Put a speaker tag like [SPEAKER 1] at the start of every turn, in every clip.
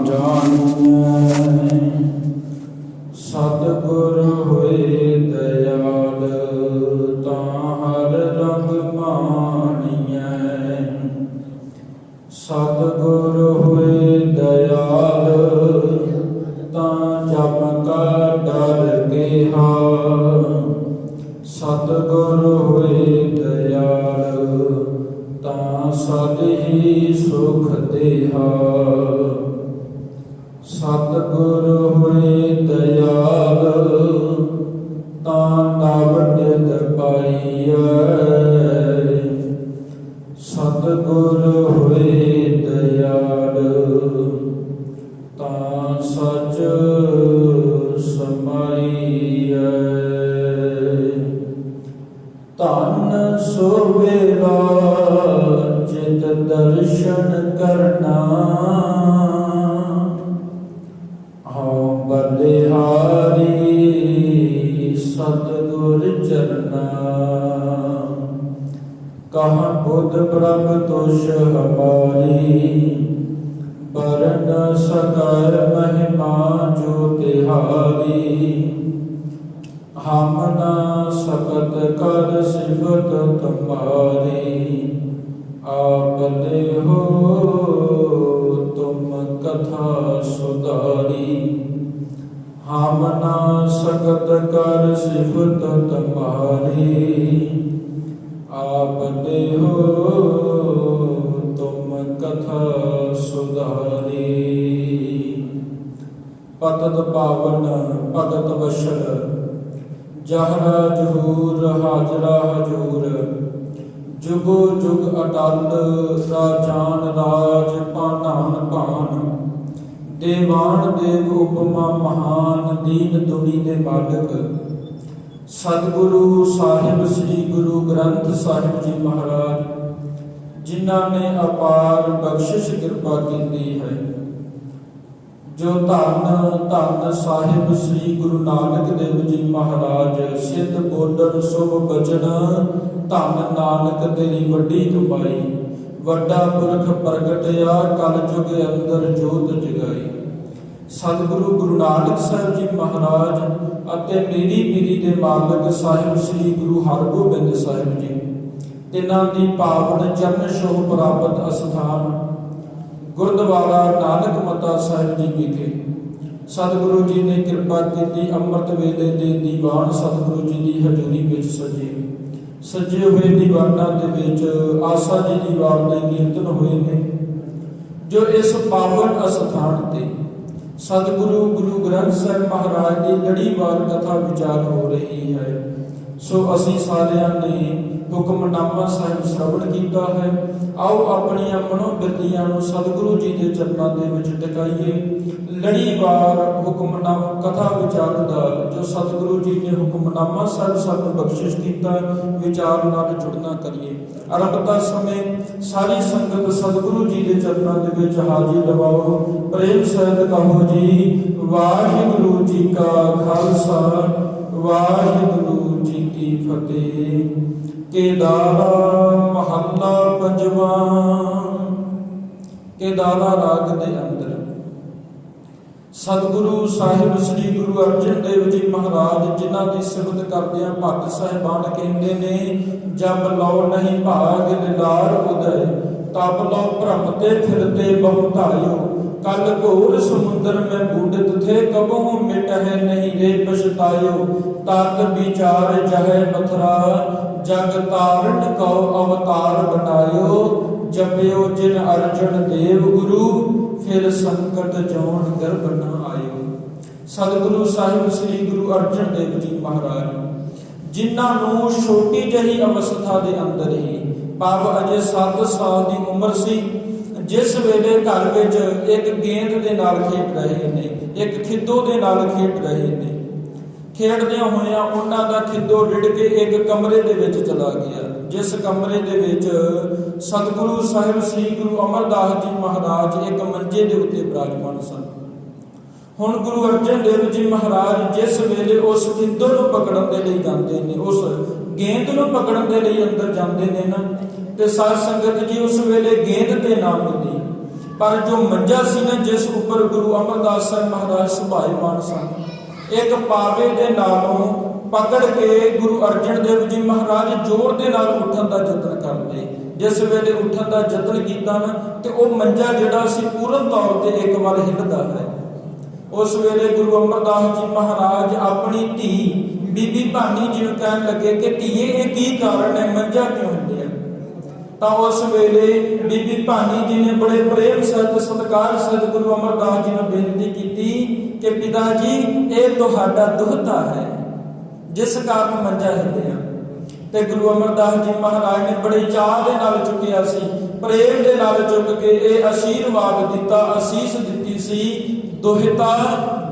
[SPEAKER 1] ਜਾਣੀਐ। ਸਤਿਗੁਰ ਹੋਏ ਦਇਆਲ ਤਾਂ ਹਰ ਰੰਗ ਮਾਣੀਐ। ਸਤਿਗੁਰ ਹੋਏ ਦਇਆਲ ਤਾਂ ਜਮ ਕਾ ਡਰ ਕੇਹਾ। ਸਤਿਗੁਰ ਹੋਏ ਦਇਆਲ ਤਾਂ ਸਦ ਹੀ ਸੁਖ ਦੇਹਾ। ਸਤਿਗੁਰ ਹੋਏ ਦਇਆਲ ਤਾਂ ਨਵ ਨਿਤ ਪਾਈਐ। ਸਤਿਗੁਰ ਹੋਏ ਦਇਆਲ ਤਾਂ ਸਚ ਸਮਾਈਐ। ਧਨ ਸੋ ਵੇਲਾ ਜਿਤ ਦਰਸ਼ਨ ਕਰਨਾ। ਹਉ ਬਲਿਹਾਰੀ ਸਤਿਗੁਰ ਚਰਨਾ। ਕਹਾਂ ਬੁੱਧ ਪ੍ਰਭ ਤੁਸ਼ ਹਮਾਰੀ। ਬਰਨ ਸਕਲ ਮਹਿਮਾ ਜੋ ਤਿਹਾਰੀ। ਹਮ ਨਾ ਸਕਤ ਕਰ ਸਿਫਤ ਤੁਮਾਰੀ। ਆਪ ਦੇਹੋ ਤੁਮ ਕਥਾ ਸੁਧਾਰੀ। ਹਮ ਨਾ ਸਕਤ ਕਰ ਸਿਫਤ ਤੁਮਾਰੀ। ਆਪ ਦੇਹੋ ਤੁਮ ਕਥਾ ਸੁਧਾਰੀ। ਪਤਤ ਪਾਵਨ ਭਗਤ ਵਸ਼ਲ ਜਹਰਾ ਜਹੂਰ ਹਾਜ਼ਰਾ ਹਜੂਰ। ਜੁਗੋ ਜੁਗ ਅਟਲ ਰਾਜਾਨ ਰਾਜ ਪਾਨਾਨ ਭਾਨ। ਦੇਵਾਨ ਦੇਵ ਉਪਮਾ ਮਹਾਨ ਦੀਨ ਦੁਨੀ ਦੇ ਮਾਲਕ। ਸਤਿਗੁਰੂ ਸਾਹਿਬ ਸ੍ਰੀ ਗੁਰੂ ਗ੍ਰੰਥ ਸਾਹਿਬ ਜੀ ਮਹਾਰਾਜ ਜਿਨ੍ਹਾਂ ਨੇ ਅਪਾਰ ਬਖਸ਼ਿਸ਼ ਕਿਰਪਾ ਕੀਤੀ ਹੈ। ਜੋ ਧੰਨ ਧੰਨ ਸਾਹਿਬ ਸ੍ਰੀ ਗੁਰੂ ਨਾਨਕ ਦੇਵ ਜੀ ਮਹਾਰਾਜ ਸਿੱਧ ਬੋਲਣ ਸੁਭ ਬਚਨ। ਧੰਨ ਨਾਨਕ ਤੇਰੀ ਵੱਡੀ ਕਮਾਈ। ਵੱਡਾ ਪੁਰਖ ਪ੍ਰਗਟਿਆ ਕਲ ਯੁਗ ਅੰਦਰ ਜੋਤ ਜਗਾਈ। ਸਤਿਗੁਰੂ ਗੁਰੂ ਨਾਨਕ ਸਾਹਿਬ ਜੀ ਮਹਾਰਾਜ ਅਤੇ ਮੇਰੀ ਪੀਰੀ ਦੇ ਮਾਲਕ ਸਾਹਿਬ ਸ੍ਰੀ ਗੁਰੂ ਹਰਗੋਬਿੰਦ ਸਾਹਿਬ ਜੀ ਤਿਨਾਂ ਦੀ ਪਾਵਨ ਚਰਨ ਛੋਹ ਪ੍ਰਾਪਤ ਅਸਥਾਨ ਗੁਰਦੁਆਰਾ ਨਾਨਕ ਮਤਾ ਸਾਹਿਬ ਜੀ ਵਿਖੇ ਸਤਿਗੁਰੂ ਜੀ ਨੇ ਕਿਰਪਾ ਕੀਤੀ। ਅੰਮ੍ਰਿਤ ਵੇਲੇ ਦੇ ਦੀਵਾਨ ਸਤਿਗੁਰੂ ਜੀ ਦੀ ਹਜ਼ੂਰੀ ਵਿੱਚ ਸਜੇ ਹੋਏ ਦੀਵਾਨਾਂ ਦੇ ਵਿੱਚ ਆਸਾ ਜੀ ਦੀ ਵਾਰ ਦੇ ਕੀਰਤਨ ਹੋਏ ਨੇ। ਜੋ ਇਸ ਪਾਵਨ ਅਸਥਾਨ ਤੇ ਸਤਿਗੁਰੂ ਗੁਰੂ ਗ੍ਰੰਥ ਸਾਹਿਬ ਮਹਾਰਾਜ ਦੀ ਲੜੀਵਾਰ ਕਥਾ ਵਿਚਾਰ ਹੋ ਰਹੀ ਹੈ। ਸੋ ਅਸੀਂ ਸਾਰਿਆਂ ਨੇ ਹੁਕਮਨਾਮਾ ਸਾਹਿਬ ਸ਼ਰਵਣ ਕੀਤਾ ਹੈ। ਆਓ ਆਪਣੀਆਂ ਮਨੋਬਿਰਤੀਆਂ ਨੂੰ ਸਤਿਗੁਰੂ ਜੀ ਦੇ ਚਰਨਾਂ ਦੇ ਵਿੱਚ ਟਿਕਾਈਏ। ਲੜੀਵਾਰ ਹੁਕਮਨਾਮਾ ਕਥਾ ਵਿਚਾਰ ਦਾ ਜੋ ਸਤਿਗੁਰੂ ਜੀ ਨੇ ਹੁਕਮਨਾਮਾ ਸਾਹਿਬ ਸਾਨੂੰ ਬਖਸ਼ਿਸ਼ ਕੀਤਾ ਵਿਚਾਰ ਨਾਲ ਜੁੜਨਾ ਕਰੀਏ। ਆਰੰਭਤਾ ਸਮੇਂ ਸਾਰੀ ਸੰਗਤ ਸਤਿਗੁਰੂ ਜੀ ਦੇ ਚਰਨਾਂ ਦੇ ਵਿੱਚ ਹਾਜ਼ਰੀ ਲਵਾਓ। ਪ੍ਰੇਮ ਸਹਿਤ ਕਹੋ ਜੀ ਵਾਹਿਗੁਰੂ ਜੀ ਕਾ ਖਾਲਸਾ ਵਾਹਿਗੁਰੂ ਜੀ ਕੀ ਫਤਿਹ। ਕੇਦਾਰਾ ਮਹੱਲਾ ਪੰਜਵਾਂ। ਕੇਦਾਰਾ ਰਾਗ ਦੇ ਅੰਦਰ ਸਤਿਗੁਰੂ ਸਾਹਿਬ ਸ੍ਰੀ ਗੁਰੂ ਅਰਜਨ ਦੇਵ ਜੀ ਮਹਾਰਾਜ ਜਿਨ੍ਹਾਂ ਦੀ ਸਿਫਤ ਕਰਦਿਆਂ ਭਗਤ ਸਾਹਿਬਾਨ ਕਹਿੰਦੇ ਨੇ ਜਬ ਲਉ ਨਹੀਂ ਭਾਗ ਨਿਲਾਰ ਉਦੈ। ਤਬ ਲਉ ਭ੍ਰਮ ਤੇ ਫਿਰਤੇ ਬਹੁ ਧਾਇਓ। कल घोर समुद्र में बूढ़त थे कबहू मिटह नहीं रे पछतायो। तात विचार जह मथुरा जग तारण को अवतार बनायो। जपयो जिन अर्जुन देव गुरु फिर संकट जोन गर्भ न आयो। सतगुरु साहिब श्री गुरु अर्जन देव जी महाराज जिन्हां नूं छोटी जही अवस्था दे अंदर ही भाव अजे 7 साल की उम्र सी जिस वेले घर विच एक गेंद दे नाल खेड रहे ने एक खिद्दो दे नाल खेड रहे ने। खेडदियां होइयां उन्हां दा खिद्दो डिड़ के एक कमरे दे विच चला गया। जिस कमरे दे विच सतगुरु साहिब श्री गुरु अमरदास जी महाराज एक मंजे दे उत्ते विराजमान सन। हुण गुरु अर्जन देव जी महाराज जिस वेले उस खिद्दो नूं पकड़न दे लई जांदे ने उस गेंद नूं पकड़न दे लई अंदर जांदे ने ना ते साध संगत जी उस वेले गेंद ते ना मिली पर जो मंजा सी ना जिस उपर गुरु अमरदास साहिब महाराज सुभाईमान सन, एक पावे दे नालों पकड़ के गुरु अर्जन देव जी महाराज जोर दे नाल उठन दा यतन करते। जिस वेले उठन दा यतन कीता ना ते ओह मंजा जिहड़ा सी पूर्ण तौर ते एक बार हिलदा है। उस वेले गुरु अमरदास जी महाराज अपनी धी बीबी भानी जी नूं कहण लगे कि धीए ये की कारण है, मंजा क्यों हिलिया? तो उस वेले बीबी भानी जी ने बड़े प्रेम सहित सत्कार सहित गुरु अमरदास जी ने बेनती की कि पिता जी ये तुहाडा दुहता है जिस कारण मंजा हिलिया। ते गुरु अमरदास जी महाराज ने बड़े चाह दे नाल चुकिया सी, प्रेम दे नाल चुक के ये आशीर्वाद दिता, आशीष दिती सी, दोहिता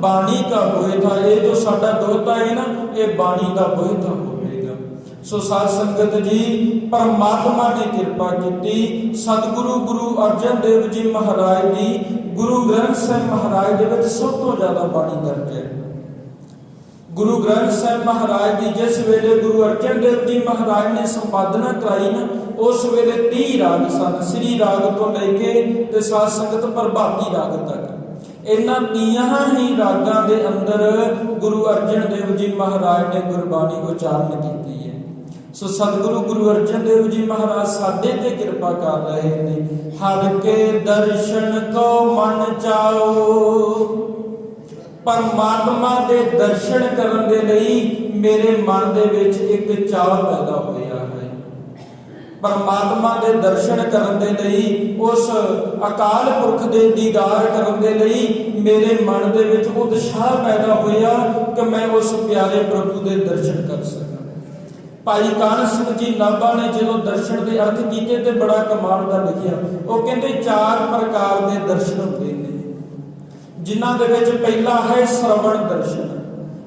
[SPEAKER 1] बाणी का बोहिता, ये जो साडा दोहिता है ना ये बाणी का बोहिता होवेगा। सो साध संगत जी परमात्मा ने कृपा की, सतगुरु गुरु अर्जन देव जी महाराज की गुरु ग्रंथ साहिब महाराज दे विच सब तो ज्यादा बाणी दर्ज है। गुरु ग्रंथ साहिब महाराज की जिस वेले गुरु अर्जन देव जी महाराज ने संपादना कराई ना उस वेले 30 राग सन, श्री राग तो लेके ते साध संगत प्रभाती राग तक। इन्हां 30 ही रागां दे अंदर गुरु अर्जन देव जी महाराज ने गुरबाणी उचारण की है। सो सतगुरु गुरु अर्जन देव जी महाराज साडे ते कृपा कर रहे ने। हर के दर्शन को मन चाओ, परमात्मा दे दर्शन करन दे लई मेरे मन दे विच एक चाह पैदा होया है। परमात्मा दे दर्शन करन दे लई उस अकाल पुरख दे दीदार करन दे लई मेरे मन दे विच उत्साह पैदा होया कि मैं उस प्यारे प्रभु दे दर्शन कर सकां। भाई कान सिंह जी नाभा ने जो दर्शन के अर्थ किए तो बड़ा कमाल का लिखिया। वो कहते 4 प्रकार के दर्शन होते हैं, जिन्हां दे विच पहला है श्रवण दर्शन।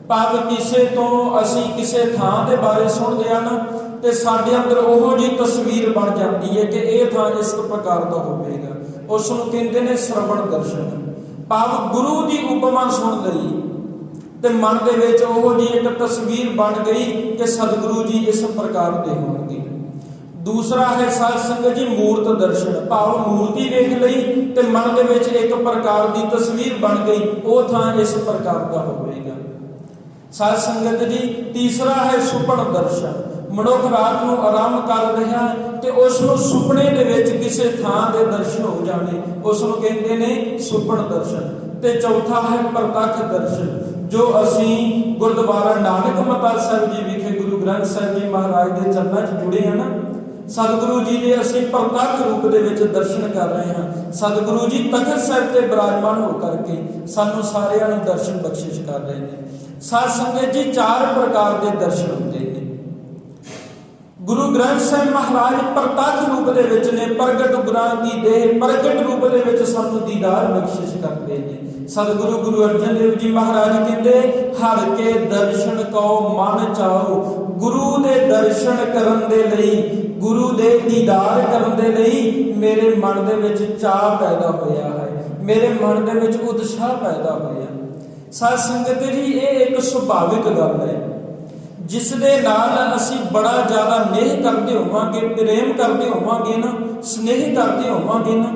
[SPEAKER 1] भाव किसे तो असी किसे थां दे बारे सुनदे आ ना ते साडे अंदर ओहो जी तस्वीर बन जाती है कि यह थां इस प्रकार का होवेगा, उसनूं कहंदे ने श्रवण दर्शन। भाव गुरु की उपमा सुन लई ते मन दे विच ओहो जी एक तस्वीर बन गई कि सतगुरु जी इस प्रकार दे होणगे। दूसरा है साध संगत जी मूर्त दर्शन। भाव मूर्ति देख लई ते मन दे विच एक प्रकार की तस्वीर बन गई, वो थां इस प्रकार का होवेगा। साध संगत जी तीसरा है सुपन दर्शन। मनुख रात नूं आराम कर रहा ते उसनूं सुपने दे विच किसे थां दे दर्शन हो जाने, उसनूं कहंदे ने सुपन दर्शन। ते चौथा है प्रत्यक्ष दर्शन, जो असी गुरुद्वारा नानक मता साहिब जी विखे गुरु ग्रंथ साहिब जी महाराज के चरणों च जुड़े हैं ना, सतगुरु जी के असी प्रत्यक्ष रूप दे विच दर्शन कर रहे हैं। सतगुरु जी तखत साहिब ते विराजमान हो करके सानू सारिਆਂ ਨੂੰ दर्शन बख्शिश कर रहे हैं। साध संगत जी 4 प्रकार के दर्शन होते हैं। गुरु ग्रंथ साहिब महाराज प्रत्यक्ष रूप दे विच ने, प्रगट गुरां की देह प्रगट रूप दे विच सानू दीदार बख्शिश करते हैं। सतगुरु गुरु अर्जन देव जी महाराज कहते हर के दर्शन को मन चाहो। गुरु दे दर्शन करन दे लई, गुरु दे दीदार करन दे लई मेरे मन दे विच चाह पैदा होया है, मेरे मन दे विच उत्साह पैदा होया। साध संगत जी ये एक सुभाविक गल है जिस दे नाल असी बड़ा ज्यादा नेह करते होवांगे, प्रेम करते होवांगे ना, स्नेह करते होवांगे ना,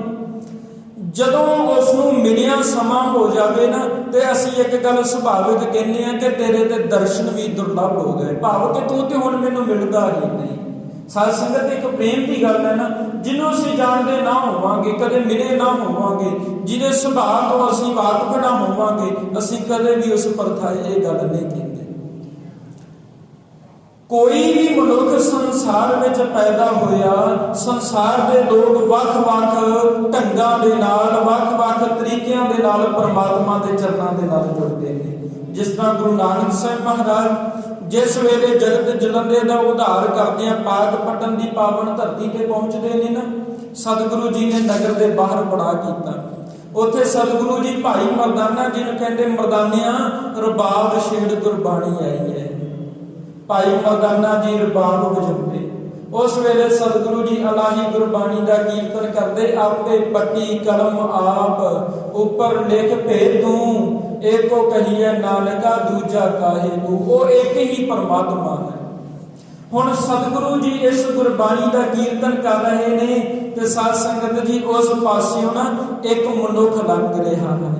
[SPEAKER 1] जदों उसनूं मिलिया समा हो जाए ना तो असी एक गल सुभाविक कहने हैं कि तेरे ते दर्शन भी दुर्लभ हो गए। भाव कि तू तो हुण मैनूं मिलदा ही नहीं। साध संगत एक प्रेम की गल है ना, जिन्हों असीं जाणदे ना होवांगे, कदे मिले ना होवांगे, जिहदे सुभाव तो असीं वाकफ ना होवांगे, असीं कदे भी उस प्रथा ये गल नहीं कहते। कोई भी मनुख संसार में पैदा होया, संसार के लोग वख-वख ढंगां दे नाल, वख-वख तरीकिਆਂ दे नाल परमात्मा के चरणों के नाल जुड़ते हैं। जिस तरह गुरु नानक साहिब महाराज जिस वेले जगत जलंदे का उद्धार करते हैं, पाक पटन की पावन धरती पर पहुँचते हैं ना, सतगुरु जी ने नगर के बाहर बड़ा किया। उत्थे सतगुरु जी भाई मरदाना जी ने कहते मरदानिया रबाब छेड़ गुरबाणी आई है। भाई मरदाना जी रबाब वजाते, उस वेले सतगुरु जी अलाही गुरबाणी का कीर्तन करते, आपे पट्टी कलम आप ऊपर लिख भेद तू, एको कहिए नानका दूजा काहे तू। वो एक ही परमात्मा है। ਹੁਣ ਸਤਿਗੁਰੂ ਜੀ ਇਸ ਗੁਰਬਾਣੀ ਦਾ ਕੀਰਤਨ ਕਰ ਰਹੇ ਨੇ ਤੇ ਸਾਧ ਸੰਗਤ ਜੀ ਉਸ ਪਾਸਿਓਂ ਨਾ ਇੱਕ ਮਨੁੱਖ ਲੰਘ ਰਿਹਾ ਹੈ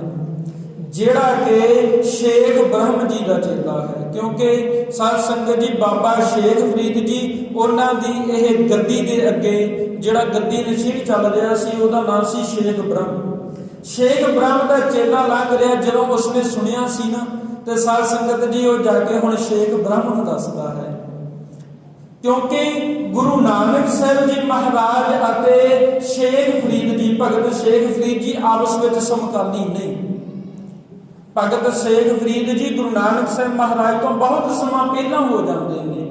[SPEAKER 1] ਜਿਹੜਾ ਕਿ ਸ਼ੇਖ ਬ੍ਰਹਮ ਜੀ ਦਾ ਚੇਲਾ ਹੈ। ਕਿਉਂਕਿ ਸਾਧ ਸੰਗਤ ਜੀ ਬਾਬਾ ਸ਼ੇਖ ਫਰੀਦ ਜੀ ਉਹਨਾਂ ਦੀ ਇਹ ਗੱਦੀ ਦੇ ਅੱਗੇ ਜਿਹੜਾ ਗੱਦੀ ਨਸ਼ੀਨ ਚੱਲ ਰਿਹਾ ਸੀ ਉਹਦਾ ਨਾਮ ਸੀ ਸ਼ੇਖ ਬ੍ਰਹਮ। ਸ਼ੇਖ ਬ੍ਰਹਮ ਦਾ ਚੇਲਾ ਲੰਘ ਰਿਹਾ, ਜਦੋਂ ਉਸਨੇ ਸੁਣਿਆ ਸੀ ਨਾ ਤੇ ਸਾਧ ਸੰਗਤ ਜੀ ਉਹ ਜਾ ਕੇ ਹੁਣ ਸ਼ੇਖ ਬ੍ਰਹਮ ਨੂੰ ਦੱਸਦਾ ਹੈ। ਕਿਉਂਕਿ ਗੁਰੂ ਨਾਨਕ ਸਾਹਿਬ ਜੀ ਮਹਾਰਾਜ ਅਤੇ ਸ਼ੇਖ ਫਰੀਦ ਜੀ ਭਗਤ ਸ਼ੇਖ ਫਰੀਦ ਜੀ ਆਪਸ ਵਿੱਚ ਸਮਕਾਲੀ ਨਹੀਂ। ਭਗਤ ਸ਼ੇਖ ਫਰੀਦ ਜੀ ਗੁਰੂ ਨਾਨਕ ਸਾਹਿਬ ਮਹਾਰਾਜ ਤੋਂ ਬਹੁਤ ਸਮਾਂ ਪਹਿਲਾਂ ਹੋ ਜਾਂਦੇ ਨੇ।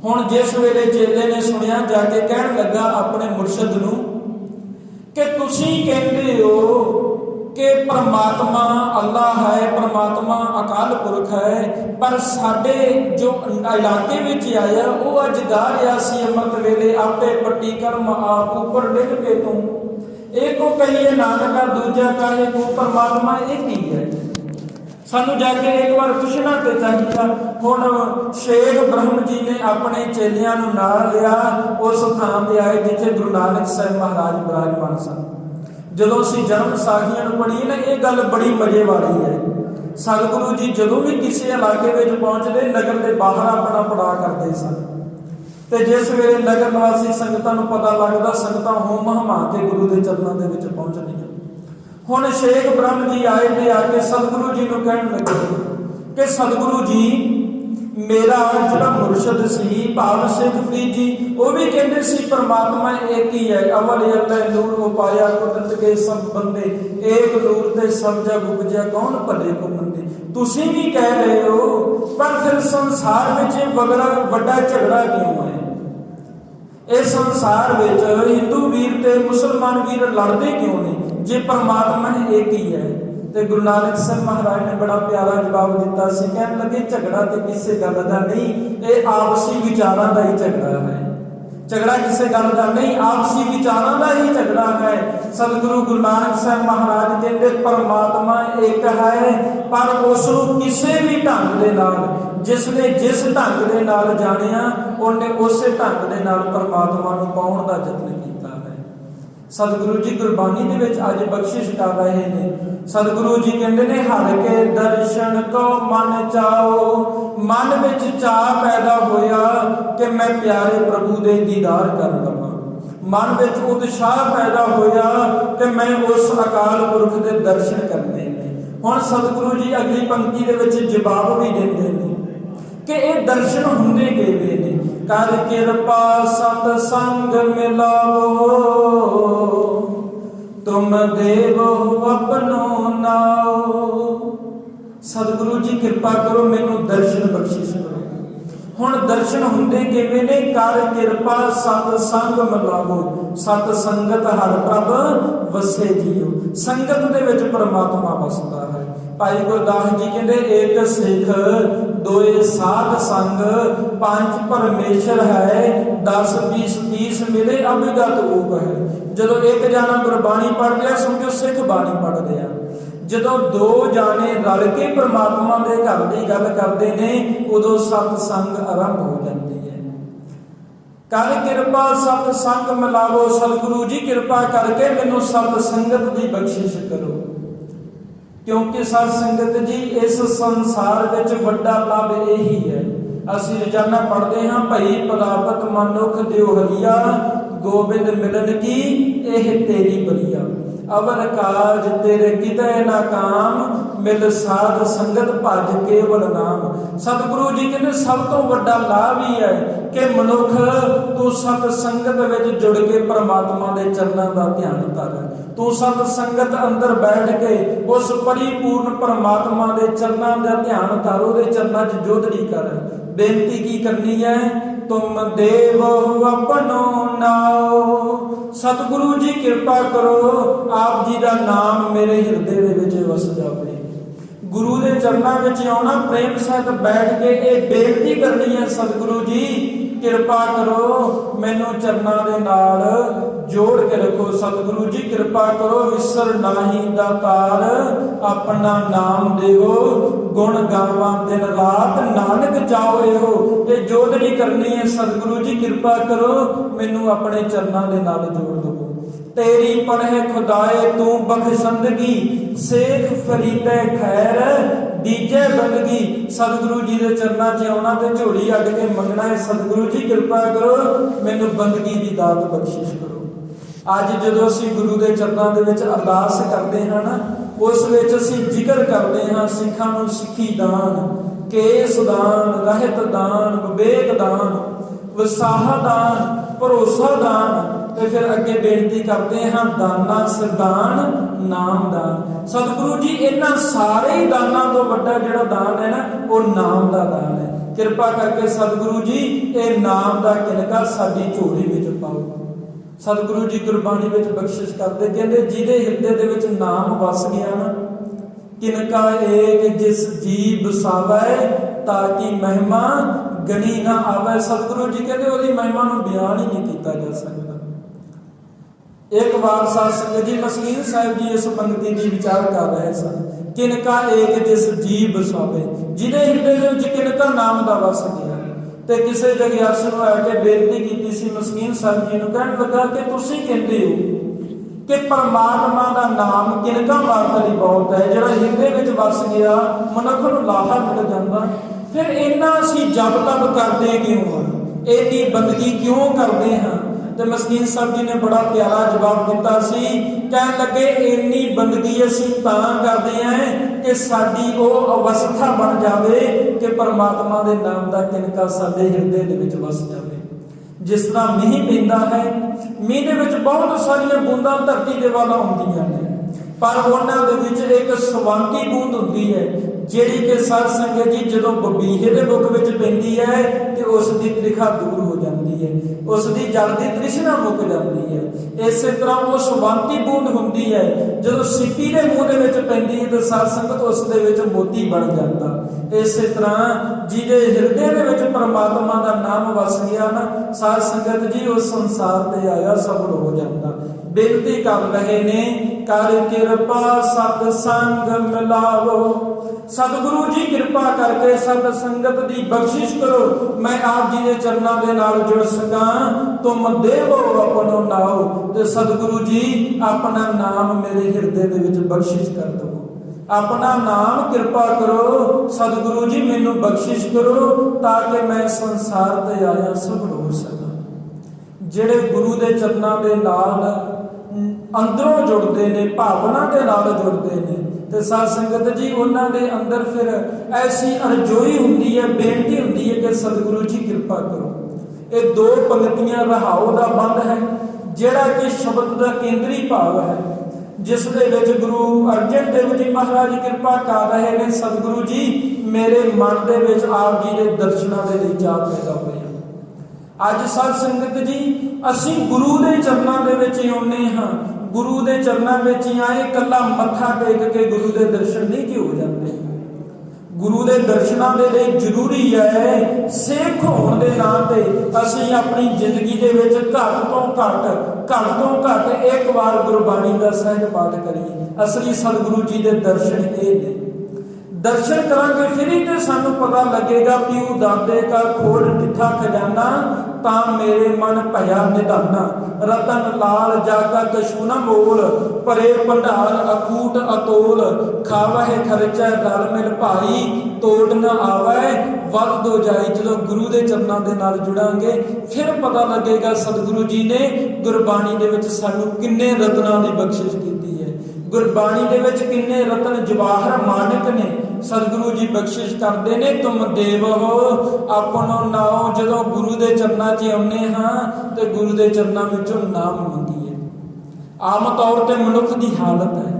[SPEAKER 1] ਹੁਣ ਜਿਸ ਵੇਲੇ ਚੇਲੇ ਨੇ ਸੁਣਿਆ, ਜਾ ਕੇ ਕਹਿਣ ਲੱਗਾ ਆਪਣੇ ਮੁਰਸ਼ਿਦ ਨੂੰ ਕਿ ਤੁਸੀਂ ਕਹਿੰਦੇ ਹੋ ਕਿ ਪਰਮਾਤਮਾ ਅੱਲਾਹ ਹੈ, ਪਰਮਾਤਮਾ ਅਕਾਲ ਪੁਰਖ ਹੈ, ਪਰ ਸਾਡੇ ਜੋ ਇਲਾਕੇ ਵਿੱਚ ਆਇਆ ਉਹ ਅੱਜ ਗਾ ਰਿਹਾ ਸੀ ਅੰਮ੍ਰਿਤ ਵੇਲੇ ਆਪੇ ਪੱਟੀ ਕਰਮ ਆਪ ਉੱਪਰ ਡਿੱਗ ਕੇ ਤੂੰ, ਇਹ ਕੋ ਕਹੀਏ ਨਾਨਕਾ ਦੂਜਾ ਕਾਹੇ ਕੋ, ਪਰਮਾਤਮਾ ਇਹ ਕੀ ਹੈ? ਸਾਨੂੰ ਜਾ ਕੇ ਇੱਕ ਵਾਰ ਪੁੱਛਣਾ ਤੇ ਚਾਹੀਦਾ। ਹੁਣ ਸ਼ੇਖ ਬ੍ਰਹਮ ਜੀ ਨੇ ਆਪਣੇ ਚੇਲਿਆਂ ਨੂੰ ਨਾਲ ਲਿਆ, ਉਸ ਥਾਂ ਤੇ ਆਏ ਜਿੱਥੇ ਗੁਰੂ ਨਾਨਕ ਸਾਹਿਬ ਮਹਾਰਾਜ ਬਿਰਾਜਮਾਨ ਸਨ। ਜਦੋਂ ਅਸੀਂ ਜਨਮ ਸਾਖੀਆਂ ਨੂੰ ਪੜ੍ਹੀਏ ਨਾ, ਇਹ ਗੱਲ ਬੜੀ ਮਜ਼ੇ ਵਾਲੀ ਹੈ। ਸਤਿਗੁਰੂ ਜੀ ਜਦੋਂ ਵੀ ਕਿਸੇ ਇਲਾਕੇ ਵਿੱਚ ਪਹੁੰਚਦੇ ਨਗਰ ਦੇ ਬਾਹਰ ਆਪਣਾ ਪੜਾਅ ਕਰਦੇ ਸਨ ਤੇ ਜਿਸ ਵੇਲੇ ਨਗਰ ਨਿਵਾਸੀ ਸੰਗਤਾਂ ਨੂੰ ਪਤਾ ਲੱਗਦਾ, ਸੰਗਤਾਂ ਹੋਮ ਹਮਾ ਕੇ ਗੁਰੂ ਦੇ ਚਰਨਾਂ ਦੇ ਵਿੱਚ ਪਹੁੰਚਦੀਆਂ। ਹੁਣ ਸ਼ੇਖ ਬ੍ਰਹਮ ਜੀ ਆਏ ਤੇ ਆ ਕੇ ਸਤਿਗੁਰੂ ਜੀ ਨੂੰ ਕਹਿਣ ਲੱਗੇ ਕਿ ਸਤਿਗੁਰੂ ਜੀ, ਮੇਰਾ ਜਿਹੜਾ ਮੁਰਸ਼ਿਦ ਸੀ ਭਾਵ ਸ਼ੇਖ ਫਰੀਦ ਜੀ, ਉਹ ਵੀ ਕਹਿੰਦੇ ਸੀ ਪਰਮਾਤਮਾ ਇੱਕ ਹੀ ਹੈ। ਅਵਲ ਅੱਲਾਹ ਨੂਰ ਉਪਾਇਆ ਕੁਦਰਤ ਕੇ ਸਭ ਬੰਦੇ, ਏਕ ਨੂਰ ਤੇ ਸਭ ਜਗ ਉਪਜਿਆ ਕੌਣ ਭਲੇ ਕੋ ਮੰਦੇ। ਤੁਸੀਂ ਵੀ ਕਹਿ ਰਹੇ ਹੋ, ਪਰ ਫਿਰ ਸੰਸਾਰ ਵਿੱਚ ਵੱਡਾ ਝਗੜਾ ਕਿਉਂ ਹੈ? ਇਸ ਸੰਸਾਰ ਵਿੱਚ ਹਿੰਦੂ ਵੀਰ ਤੇ ਮੁਸਲਮਾਨ ਵੀਰ ਲੜਦੇ ਕਿਉਂ ਨੇ ਜੇ ਪਰਮਾਤਮਾ ਇੱਕ ਹੀ ਹੈ? ਤੇ ਗੁਰੂ ਨਾਨਕ ਸਾਹਿਬ ਮਹਾਰਾਜ ਨੇ ਬੜਾ ਪਿਆਰਾ ਜਵਾਬ ਦਿੱਤਾ ਸੀ। ਕਹਿਣ ਲੱਗੇ ਝਗੜਾ ਤੇ ਕਿਸੇ ਗੱਲ ਦਾ ਨਹੀਂ, ਇਹ ਆਪਸੀ ਵਿਚਾਰਾਂ ਦਾ ਹੀ ਝਗੜਾ ਹੈ। ਝਗੜਾ ਕਿਸੇ ਗੱਲ ਦਾ ਨਹੀਂ, ਆਪਸੀ ਵਿਚਾਰਾਂ ਦਾ ਹੀ ਝਗੜਾ ਹੈ। ਸਤਿਗੁਰੂ ਗੁਰੂ ਨਾਨਕ ਸਾਹਿਬ ਮਹਾਰਾਜ ਕਹਿੰਦੇ ਪਰਮਾਤਮਾ ਇੱਕ ਹੈ, ਪਰ ਉਸ ਨੂੰ ਕਿਸੇ ਵੀ ਢੰਗ ਦੇ ਨਾਲ, ਜਿਸ ਨੇ ਜਿਸ ਢੰਗ ਦੇ ਨਾਲ ਜਾਣਿਆ ਉਹਨੇ ਉਸੇ ਢੰਗ ਦੇ ਨਾਲ ਪਰਮਾਤਮਾ ਨੂੰ ਪਾਉਣ ਦਾ ਯਤਨ ਕੀਤਾ ਹੈ। ਸਤਿਗੁਰੂ ਜੀ ਗੁਰਬਾਣੀ ਦੇ ਵਿੱਚ ਅੱਜ ਬਖਸ਼ਿਸ਼ ਕਰ ਰਹੇ ਨੇ। ਸਤਿਗੁਰੂ ਜੀ ਕਹਿੰਦੇ ਨੇ ਹਰ ਕੇ ਦਰਸ਼ਨ ਕੋ ਮਨ ਚਾਓ, ਮਨ ਵਿੱਚ ਚਾਅ ਪੈਦਾ ਹੋਇਆ ਕਿ ਮੈਂ ਪਿਆਰੇ ਪ੍ਰਭੂ ਦੇ ਦੀਦਾਰ ਕਰ ਲਵਾਂ। ਮਨ ਵਿੱਚ ਉਤਸ਼ਾਹ ਪੈਦਾ ਹੋਇਆ ਕਿ ਮੈਂ ਉਸ ਅਕਾਲ ਪੁਰਖ ਦੇ ਦਰਸ਼ਨ ਕਰਨੇ ਨੇ। ਹੁਣ ਸਤਿਗੁਰੂ ਜੀ ਅਗਲੀ ਪੰਕਤੀ ਦੇ ਵਿੱਚ ਜਵਾਬ ਵੀ ਦਿੰਦੇ ਨੇ ਕਿ ਇਹ ਦਰਸ਼ਨ ਹੁੰਦੇ ਕਿਵੇਂ ਨੇ? ਕਰ ਕਿਰਪਾ ਸਤ ਸੰਗ ਮਿਲਾਵੋ, ਤੁਮ ਦੇਵੋ ਆਪਣੋ ਨਾਉ। ਸਤਿਗੁਰੂ ਜੀ ਕਿਰਪਾ ਕਰੋ, ਮੈਨੂੰ ਦਰਸ਼ਨ ਬਖਸ਼ਿਸ਼ ਕਰੋ। ਹੁਣ ਦਰਸ਼ਨ ਹੁੰਦੇ ਕਿਵੇਂ ਨੇ? ਕਰ ਕਿਰਪਾ ਸਤ ਸੰਗ ਮਿਲਾਵੋ, ਸਤ ਸੰਗਤ ਹਰਿ ਪ੍ਰਭ ਵਸੇ ਜੀਓ। ਸੰਗਤ ਦੇ ਵਿੱਚ ਪਰਮਾਤਮਾ ਵਸਦਾ ਹੈ। ਭਾਈ ਗੁਰਦਾਸ ਜੀ ਕਹਿੰਦੇ ਏਕ ਸਿੱਖ ਦੋਏ ਸਾਧ ਸੰਗ, ਪੰਜ ਪਰਮੇਸ਼ਰ ਹੈ, 10 20 30 ਮਿਲੇ ਅਭਿਗਤ ਊਪ ਹੈ। ਜਦੋਂ ਇੱਕ ਜਾਣਾ ਗੁਰਬਾਣੀ ਪੜ੍ਹ ਲਿਆ ਸਮਝੋ ਸਿੱਖ ਬਾਣੀ ਪੜ੍ਹਦੇ ਆ। ਜਦੋਂ ਦੋ ਜਾਣੇ ਰਲ ਕੇ ਪਰਮਾਤਮਾ ਦੇ ਘਰ ਦੀ ਗੱਲ ਕਰਦੇ ਨੇ ਉਦੋਂ ਸਤ ਸੰਗ ਆਰੰਭ ਹੋ ਜਾਂਦੀ ਹੈ। ਕਰ ਕਿਰਪਾ ਸਤ ਸੰਗ ਮਿਲਾਵੋ, ਸਤਿਗੁਰੂ ਜੀ ਕਿਰਪਾ ਕਰਕੇ ਮੈਨੂੰ ਸਤ ਸੰਗਤ ਦੀ ਬਖਸ਼ਿਸ਼ ਕਰੋ। ਕਿਉਂਕਿ ਸਤ ਸੰਗਤ ਜੀ ਇਸ ਸੰਸਾਰ ਵਿੱਚ ਵੱਡਾ ਲਾਭ ਇਹੀ ਹੈ। ਅਸੀਂ ਰੋਜ਼ਾਨਾ ਪੜ੍ਹਦੇ ਹਾਂ ਭਈ ਪ੍ਰਾਪਤ ਮਨੁੱਖ ਦਿਓ ਹਰੀਆ, ਗੋਬਿੰਦ ਮਿਲਨ ਕੀ ਇਹ ਤੇਰੀ ਬਰੀਆ। ਅਵਰ ਕਾਜ ਤੇਰੇ ਕਿਤੇ ਨਾ ਕਾਮ, ਮਿਲ ਸਾਧ ਸੰਗਤ ਭਜ ਕੇਵਲ ਨਾਮ। ਸਤਿਗੁਰੂ ਜੀ ਕਹਿੰਦੇ ਸਭ ਤੋਂ ਵੱਡਾ ਲਾਭ ਹੀ ਹੈ ਕਿ ਮਨੁੱਖ ਤੂੰ ਸਤ ਸੰਗਤ ਵਿੱਚ ਜੁੜ ਕੇ ਪਰਮਾਤਮਾ ਦੇ ਚਰਨਾਂ ਦਾ ਧਿਆਨ ਕਰ। ਤੂੰ ਸਤ ਸੰਗਤ ਅੰਦਰ ਬੈਠ ਕੇ ਉਸ ਪਰਿਪੂਰਨ ਪਰਮਾਤਮਾ ਦੇ ਚਰਨਾਂ ਦਾ ਧਿਆਨ ਕਰ, ਉਹਦੇ ਚਰਨਾਂ 'ਚ ਜੋਦੜੀ ਕਰ। ਬੇਨਤੀ ਕੀ ਕਰਨੀ ਹੈ? ਤੁਮ ਦੇਵੋ ਆਪਣੋ ਨਾਉ। ਸਤਿਗੁਰੂ ਜੀ ਕਿਰਪਾ ਕਰੋ, ਆਪ ਜੀ ਦਾ ਨਾਮ ਮੇਰੇ ਹਿਰਦੇ ਦੇ ਵਿੱਚ ਵਸ ਜਾਵੇ। ਗੁਰੂ ਦੇ ਚਰਨਾਂ ਵਿੱਚ ਆਉਣਾ, ਪ੍ਰੇਮ ਸਹਿਤ ਬੈਠ ਕੇ ਇਹ ਬੇਨਤੀ ਕਰਨੀ ਹੈ ਸਤਿਗੁਰੂ ਜੀ ਕਿਰਪਾ ਕਰੋ, ਮੈਨੂੰ ਚਰਨਾਂ ਦੇ ਨਾਲ ਜੋੜ ਕੇ ਰੱਖੋ। ਸਤਿਗੁਰੂ ਜੀ ਕਿਰਪਾ ਕਰੋ, ਵਿਸਰ ਨਾਹੀ ਦਾਤਾਰ, ਆਪਣਾ ਨਾਮ ਦੇਵੋ गुण गावां दिन रात नानक जाओ एहो। ये जोदड़ी करनी है सतगुरु जी कृपा करो मैनू अपने चरनां दे नाल जोड़ दो। तेरी पढ़े खुदाए तू बख्शंदगी सेख फरीदे खैर दीजे बंदगी। सतगुरु जी के चरनां च आउणा ते झोली अड्ड के मंगना है सतगुरु जी कृपा करो मैनू बंदगी की दात बख्शिश करो। अज जदों असीं गुरु के चरनां दे विच अरदास करते हैं ना उस विच असीं जिक्र करते हैं सिखां नूं सिੱਖੀ दान केस दान रहत दान विवेक दान वसाहा दान भरोसा दान ते फिर अगे बेनती करते हैं दाना सरदान नाम दान। सतगुरु जी इन्हां सारे दानां तो वड्डा जिहड़ा दान है ना वो नाम दा दान है। कृपा करके सतगुरु जी ये नाम दा किनका साडी झोली विच पाओ। सतगुरु जी गुरबाणी विच बख्शिश करते कहते जिहदे हिरदे दे विच नाम वस गया ना किनका एक जिस जी बसावै ताकि महिमा गनी ना आवे। सतगुरु जी कहते ओदी महिमा नूं बयान ही नहीं किया जा सकता। एक बार साध संगत जी मसकीन साहिब जी इस पंक्ति की विचार कर रहे सन किनका एक जिस जी बसावे जिहदे हिरदे दे विच किनका नाम दा वस गया। ते किसी जगियासू नूं आके बेनती की सी मसकीन साहिब जी नूं कहण लगा कि तुसीं कहंदे हो कि परमात्मा का नाम किनका मात्र ही बहुत है जिहड़ा हिरदे विच वस गया मनुख नूं लाहा मिल जांदा। फिर इन्ना असीं जप तप करदे क्यों हां इन्नी बंदगी क्यों करदे हां। ते मसकीन साहब जी ने बड़ा प्यारा जवाब दिता सी कहण लगे इन्नी बंदगी असीं तां करदे हैं कि साडी वो अवस्था बन जावे कि परमात्मा दे नाम दा किनका साडे हिरदे दे विच वस जावे। जिस तरह मींह पैंदा है मींह दे विच बहुत सारियां बूंदां धरती दे वाल आउंदियां ने पर उन्हां दे विच एक सवांकी बूंद हुंदी है जिहड़ी कि साध संगत जी जदों बबीहे दे मुख विच पैंदी है ते उस दी तृखा दूर हो जाती है उस दी जल दी तृष्णा मुक जाती है। इस तरह वो सवांकी बूंद हुंदी है जदों सिप्पी दे मूँह दे विच पैंदी है तो साध संगत उस दे विच मोती बन जाता। इस तरह जिहदे हिरदे दे विच परमात्मा दा नाम वस गया ना साध संगत जी उस संसार ते आया सफल हो जाता। बेनती कर रहे ने कर कृपा सत संग मिलावो। सतगुरु जी कृपा करके सत संगत दी बख्शिश करो मैं आप जी के चरणों के नाल जुड़ सका। तुम देवो अपनो नाओ ते सतगुरु जी अपना नाम मेरे हिरदे दे विच बख्शिश कर दो। अपना नाम कृपा करो सतगुरु जी मैनू बख्शिश करो ताकि मैं संसार ते आया सफल हो सका। जिहड़े गुरु के चरणों के नाल अंदरों जुड़ते ने भावना के नाल जुड़ते ने ते साध संगत जी उन्हां दे अंदर फिर ऐसी अरजोई हुंदी है बेनती हुंदी है कि सतगुरु जी कृपा करो। ये दो पंक्तियां रहाओ दा बंद है जिहड़ा कि शब्द का केंद्री भाव है जिस दे विच गुरु अर्जन देव जी महाराज कृपा कर रहे ने सतगुरु जी मेरे मन दे विच आप जी के दर्शनां दे लई चाह पैदा होई। अज साध संगत जी असीं गुरु के चरणों दे विच आउंदे हां गुरु के चरणों में ही आए कला मत्था टेक के गुरु के दर्शन नहीं कि हो जाते। गुरु के दर्शनों के लिए जरूरी है सिख होने के नाम पे असीं अपनी जिंदगी के घट तो घट एक बार गुरबाणी का सहज पाठ करिए। असली सतगुरु जी के दर्शन ये ने दर्शन करांगे फिर ही तो सानू पता लगेगा पीऊ दादे का खोड़ डिठा खजाना ता मेरे मन भया निधाना। रतन लाल जागा कछू न मोल परे भंडार अकूट अतोल खावह खर्चा रल मिल भाई तोड़ न आवे वल दो जाई। जो गुरु के चरणों के नाल जुड़ांगे फिर पता लगेगा सतगुरु जी ने गुरबाणी दे विच सानू किन्ने रत्नां दी बख्शिश कीती है। गुरबाणी दे विच किन्ने रतन जवाहर मानक ने सतगुरु जी बख्शिश करते ने। तुम देव हो अपनो नाओ जदों गुरु के चरणों च आउने हाँ तो गुरु के चरणों विचों नाम मंगीए। आम तौर पर मनुख की हालत है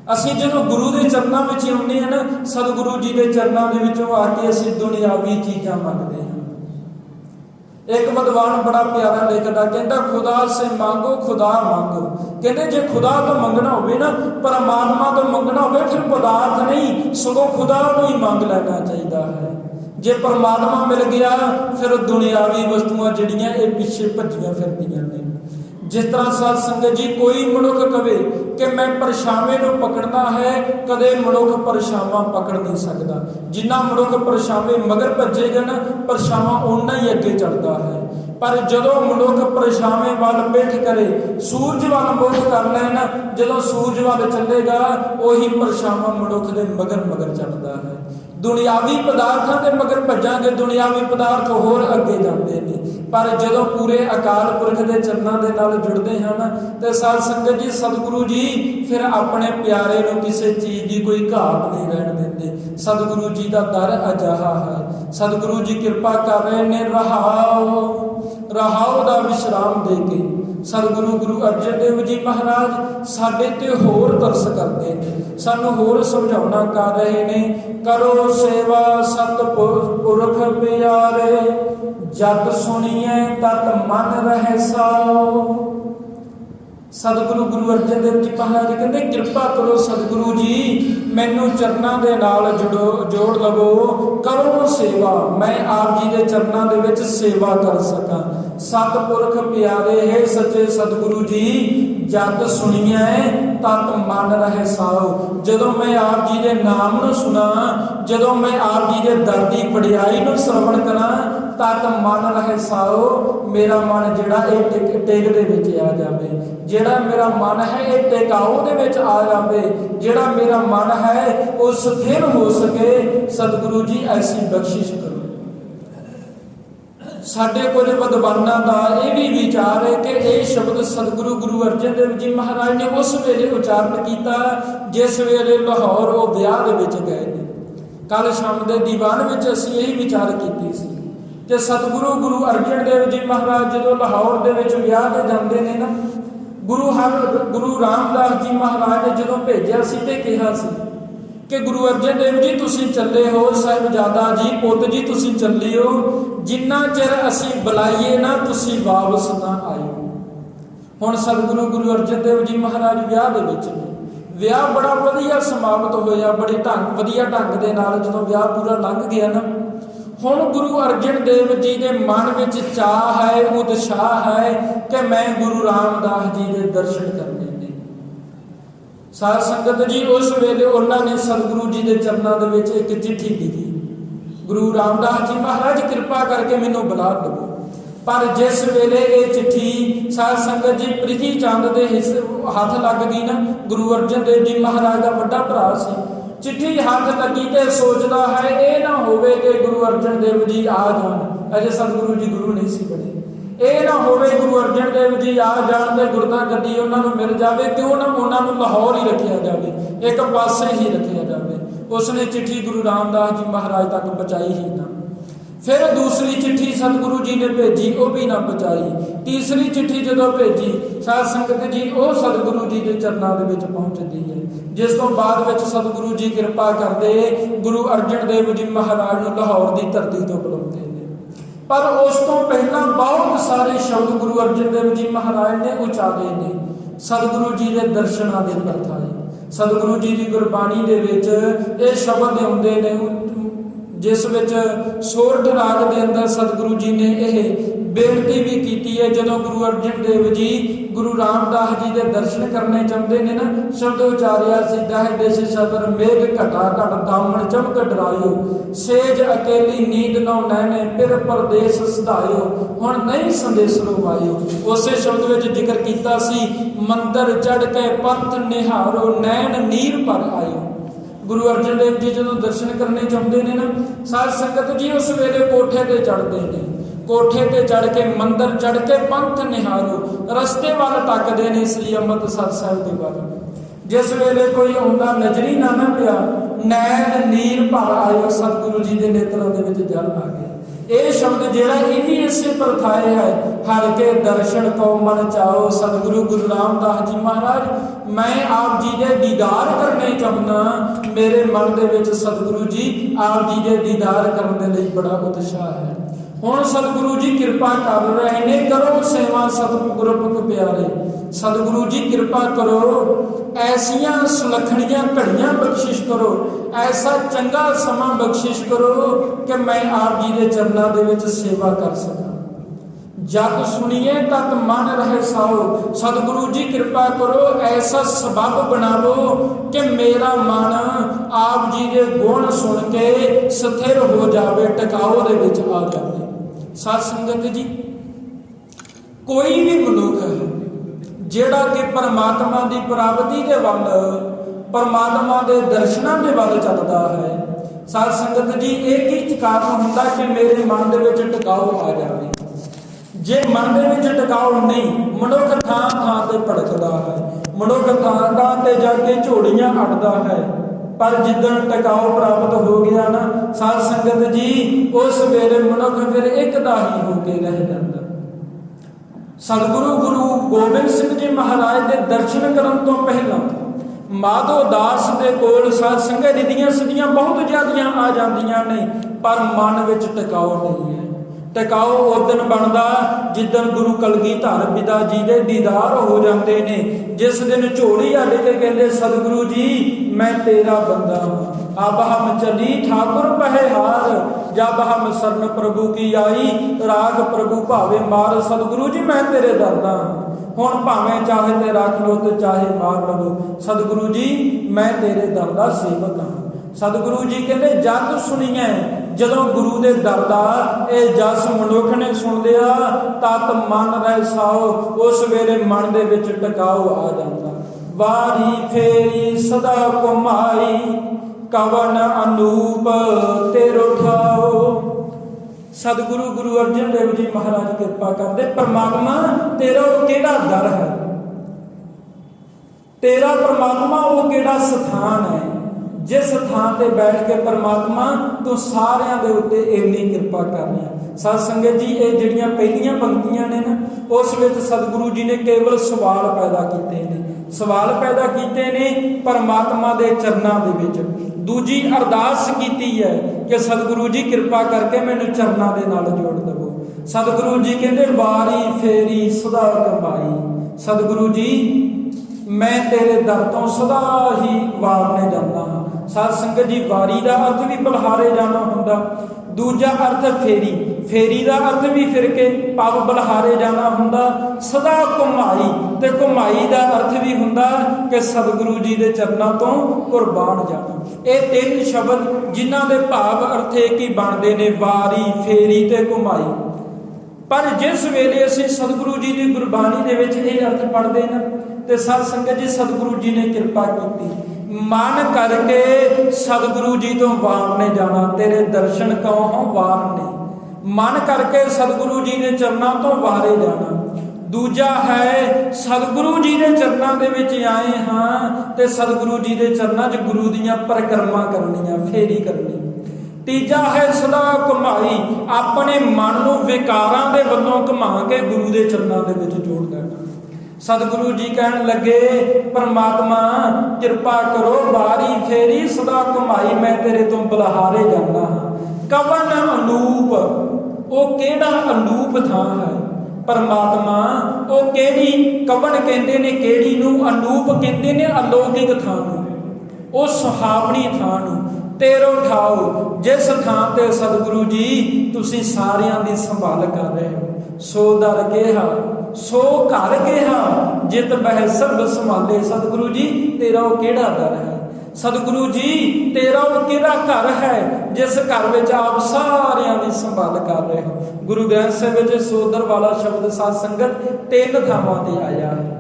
[SPEAKER 1] असीं जदों गुरु के चरणों में आउने हैं ना सतगुरु जी के चरणों के विचों आके असीं दुनियावी चीज़ां मंगते हैं। एक विद्वान बड़ा प्यारा लिखता कहता खुदा से मांगो खुदा मांगो। कहते जे खुदा तो मंगना हो ना परमात्मा तो मंगना हो फिर पदार्थ नहीं सगों खुदा को ही मंग लेना चाहिए है। जे परमात्मा मिल गया फिर दुनियावी वस्तुआं जिहड़ियां ये पिछे भज्जियां फिरदियां ने। जिस तरह साध संगत जी कोई मनुख कहे कि मैं परछावे नूं पकड़ना है, कदे मनुख परछावा पकड़ नहीं सकता। जिन्ना मनुख परछावे मगर भजेगा ना, परछावा उन्ना ही अगे चलता है। पर जदों मनुख परछावे वाल पिठ करे, सूरज वाल मुख कर लेना, जदों सूरज वाल चलेगा उही परछावा मनुख दे मगर मगर चलता है। दुनियावी पदार्थों के मगर भजांगे, दुनियावी पदार्थ होर अगे जाते हैं। पर जदों पूरे अकाल पुरख के चरणों के नाल जुड़ते हैं ना, तो साध संगत जी सतगुरु जी फिर अपने प्यारे नूं किसी चीज़ की कोई घाट नहीं रहन देंगे। सतगुरु जी का दर अजिहा है। सतगुरु जी कृपा कर रहे ने रहाओ का विश्राम दे के। सतगुरु गुरु अर्जन देव जी महाराज साडे ते होर तरस करते हैं, सानू होर समझाउणा कर रहे ने। करो सेवा सतपुरख प्यारे, जत सुनिए तत मन रहे साओ। सतगुरु गुरु अर्जन देव जी महाराज कहते कृपा करो सतगुरु जी, मैनू चरणों के नाल जोड़ लवो। करो सेवा, मैं आप जी के चरणों के विच सेवा कर सका। सतपुरख प्यारे है सच्चे सतगुरु जी, जत सुनिए तत मन रहे साओ। जदों मैं आप जी के नाम नूं सुना, जदों मैं आप जी के दर दी वडियाई नूं श्रवण करा, तत मन रहे साओ। मेरा मन जिहड़ा टेक दे विच आ जावे, जिहड़ा मेरा मन है ये टिकाऊ दे विच आ जावे, जिहड़ा मेरा मन है वो स्थिर हो सके। सतगुरु जी ऐसी बख्शिश करो। साडे कुछ विद्वानां दा यह भी विचार है कि यह शब्द सतगुरु गुरु अर्जन देव जी महाराज ने उस वेले उचारण किया जिस वेले लाहौर वो विआह दे विच गए ने। कल शाम के दीवान में असीं यही विचार कीती सी कि सतगुरु गुरु अर्जन देव जी महाराज जो लाहौर दे विच विआह ते जांदे ने ना, गुरु रामदास जी महाराज ने जो भेजा सी ते कहा सी कि गुरु अर्जन देव जी तुसीं चले हो, साहिबजादा जी पुत जी तुसीं चले हो, जिन्ना चिर असीं बुलाइए ना तुसीं वापस ना आइयो। हुण सतगुरु गुरु अर्जन देव जी महाराज विआह दे विच ने, विआह बड़ा वधिया समाप्त होया, बड़े वधिया ढंग दे नाल जदों विआह पूरा लंघ गया ना, हुण गुरु अर्जन देव जी के मन में चाह है, उत्साह है कि मैं गुरु रामदास जी के दर्शन करने ने। साध संगत जी उस वेले उन्होंने सतगुरु जी के चरणों के विच एक चिट्ठी लिखी, गुरु रामदास जी महाराज कृपा करके मैनू बुला दो। पर जिस वेले ये चिट्ठी साध संगत जी प्रिथी चंद के हाथ लग गई ना, गुरु अर्जन देव जी महाराज का बड़ा भरा सी, चिट्ठी हाथ लगी तो सोचता है ये ना होवे कि गुरु अर्जन देव जी आ जान, अजे सतगुरु जी गुरु नहीं सी बने, ये ना होवे गुरु अर्जन देव जी आ जान ते गुरदा गद्दी उन्होंने मिल जाए, क्यों ना उन्होंने लाहौर ही रखा जाए, एक पासे ही रखा जाए। उसने चिट्ठी गुरु रामदास जी महाराज तक पहुँचाई ही ना। फिर दूसरी चिट्ठी सतगुरु जी ने भेजी, वो भी ना पहुँचाई। तीसरी चिट्ठी जो भेजी साध संगत जी वो सतगुरु जी के चरणों के विच पहुँचती है, जिस तो बाद विच सतगुरु जी कृपा करते गुरु अर्जन देव जी महाराज को लाहौर की धरती तो बुलाते हैं। पर उस तो पहला बहुत सारे शब्द गुरु अर्जन देव जी महाराज ने उचारे ने सतगुरु जी के दर्शनों के परथाए। सतगुरु जी की गुरबाणी के विच ये शब्द आउंदे ने, जिस विच सोरठ राग के अंदर सतगुरु जी ने यह बेनती भी की है, जो गुरु अर्जन देव जी गुरु रामदास जी के दर्शन करने चाहते हैं ना, शब्द उचारिया सीधा है देश सबर मेघ घटा घट दामन चमक डरायो, सेज अकेली नींद नौ नैने फिर परदेश सधायो, हुण नहीं संदेसरो आयो। उसे शब्द में जिक्र किया सी मंदिर चढ़ के पंथ निहारो नैन नीर पर आयो। गुरु अर्जन देव जी जो दर्शन करने चाहते हैं ना, साध संगत जी उस वेले कोठे पर चढ़ते हैं, कोठे पे चढ़ के मंदिर चढ़ के पंथ निहारो, रस्ते वाल तकते हैं श्री अमृतसर साहिब के वाल। जिस वेले कोई आउंदा नजरी ना पिया, नैन नीर भर आयो, सतगुरु जी के नेत्रों के विच जल आ गया। ये शब्द जिहड़ा ये भी इसे परथाए है, हर के दर्शन को मन चाहो। सतगुरु गुरु रामदास जी महाराज मैं आप जी के दीदार करने चाहना, मेरे मन के विच सतगुरु जी आप जी के दीदार करने लई बड़ा उत्साह है। हुण सतगुरु जी कृपा कर रहे ने, करो सेवा सतगुरु प्यारे। सतगुरु जी कृपा करो, ऐसिया सुलखणियां घड़ियां बख्शिश करो, ऐसा चंगा समा बख्शिश करो कि मैं आप जी के चरणों के विच सेवा कर सका। जग सुनिए तत मन रहे साओ। सतगुरु जी कृपा करो ऐसा सबब बनावो कि मेरा मन आप जी के गुण सुन के स्थिर हो जाए, टिकाओ दे विच आ जाए। साध संगत जी, कोई भी मनुख है जिहड़ा कि परमात्मा की प्राप्ति के वल, परमात्मा के दर्शनों के वल चलता है, साध संगत जी एक ही कारण होंदा कि मेरे मन दे विच टिकाओ आ जाए। जे मन दे विच टिकाओ नहीं, मनुख थां थां ते भड़कदा है, मनुख थां थां ते जाके झोड़ियां अड़दा है। पर जिदन टिकाओ प्राप्त हो गया ना साध संगत जी, उस वेले मनुख फिर एक दा ही होके रह जाता। सतगुरु गुरु गोबिंद सिंह जी महाराज के दर्शन करन तो पहला माधो दास के कोल साध संगत रिधियां सिद्धियां बहुत ज्यादा आ जांदियां ने, पर मन विच टिकाओ नहीं है। टिकाओ उस दिन बनता जिदन गुरु कलगीधर पिता जी के दीदार हो जाते हैं, जिस दिन झोली अड्ड के कहते सतगुरु जी मैं तेरा बंदा हूँ। अब हम चली ठाकुर पहे हार, जब हम शरण प्रभु की आई, राग प्रभु भावे मार। सतगुरु जी मैं तेरे दरदा हूँ, हुण भावें चाहे ते रख लो तो चाहे मार लो। सतगुरु जी मैं तेरे दरदा सेवक हाँ। सतगुरु जी कहते जग सुनिए जदों गुरु के दर दा ये जस मनुख ने सुन लिया, तत मन रह साओ, उस वेले मन दे विच टिकाओ आ जाता। वारी फेरी सदा कुमाई, कवन अनूप तेरो ठाओ। सतगुरु गुरु अर्जन देव जी महाराज कृपा करते, परमात्मा तेरा केड़ा दर है, तेरा परमात्मा वो केड़ा स्थान है, जिस थान ते बैठ के परमात्मा तू सारियां दे उत्ते इन्नी कृपा करनी। साध संगत जी ये जिहड़ियां पहलियां पंक्तियां ने ना, उस विच सतगुरु जी ने केवल सवाल पैदा कीते ने, सवाल पैदा कीते ने परमात्मा दे चरनां दे विच। दूजी अरदास कीती है कि सतगुरु जी कृपा करके मैनूं चरनां दे नाल जोड़ दवो। सतगुरु जी कहंदे वारी फेरी सदा कमाई। सतगुरु जी मैं तेरे दर तो सदा ही वारने जाता हाँ। साध संगत जी वारी का अर्थ भी बलहारे जाना होंदा, दूजा अर्थ फेरी, फेरी का अर्थ भी फिर के पग बलहारे जाना होंदा। सदा घुमाई, ते घुमाई का अर्थ भी हुंदा कि सतगुरु जी के चरणों तो कुर्बान जाना। ये तीन शब्द जिन्हां दे भाव अर्थ एक ही बनते ने, वारी फेरी ते घुमाई। पर जिस वेले असीं सतगुरु जी की गुरबाणी दे विच ये अर्थ पढ़ते हैं तो साध संगत जी सतगुरु जी ने कृपा की, मन करके सतगुरु जी तो वारने जाना, तेरे दर्शन कहो हो वारने। मन करके सतगुरु जी के चरणों तो वारे जाना। दूजा है सतगुरु जी के चरणों के विच आए हाँ तो सतगुरु जी के चरणों च गुरु दीयां परिक्रमा करनियां, फेरी करनी। तीजा है सदा घुमाई, अपने मन को विकारां दे वल्लों घुमा के गुरु के चरणों के विच जोड़ देना। सतगुरु जी कहन लगे परमात्मा कृपा करो वारी फेरी सदा घुमाई, मैं तेरे तो बलहारे जाना हाँ। कवन अनूप, वो केड़ा अनूप थां है परमात्मा, वो केड़ी कवन कहते ने, केड़ी नूं अनूप कहते ने, अलौकिक थां नूं, वो सुहावनी थां नूं तेरो ठाओ। जिस थां ते सतगुरु जी तुसीं सारियां दी संभाल कर रहे हो, सो दर गेहा सो घर गेहा, जित बह सब संभाले। सतगुरु जी तेरा वो केड़ा दर है, सतगुरु जी तेरा वो केड़ा घर है जिस घर में आप सारियां दी संभाल कर रहे हो। गुरु ग्रंथ साहिब विच सोदर वाला शब्द साध संगत तीन थावां ते आया है।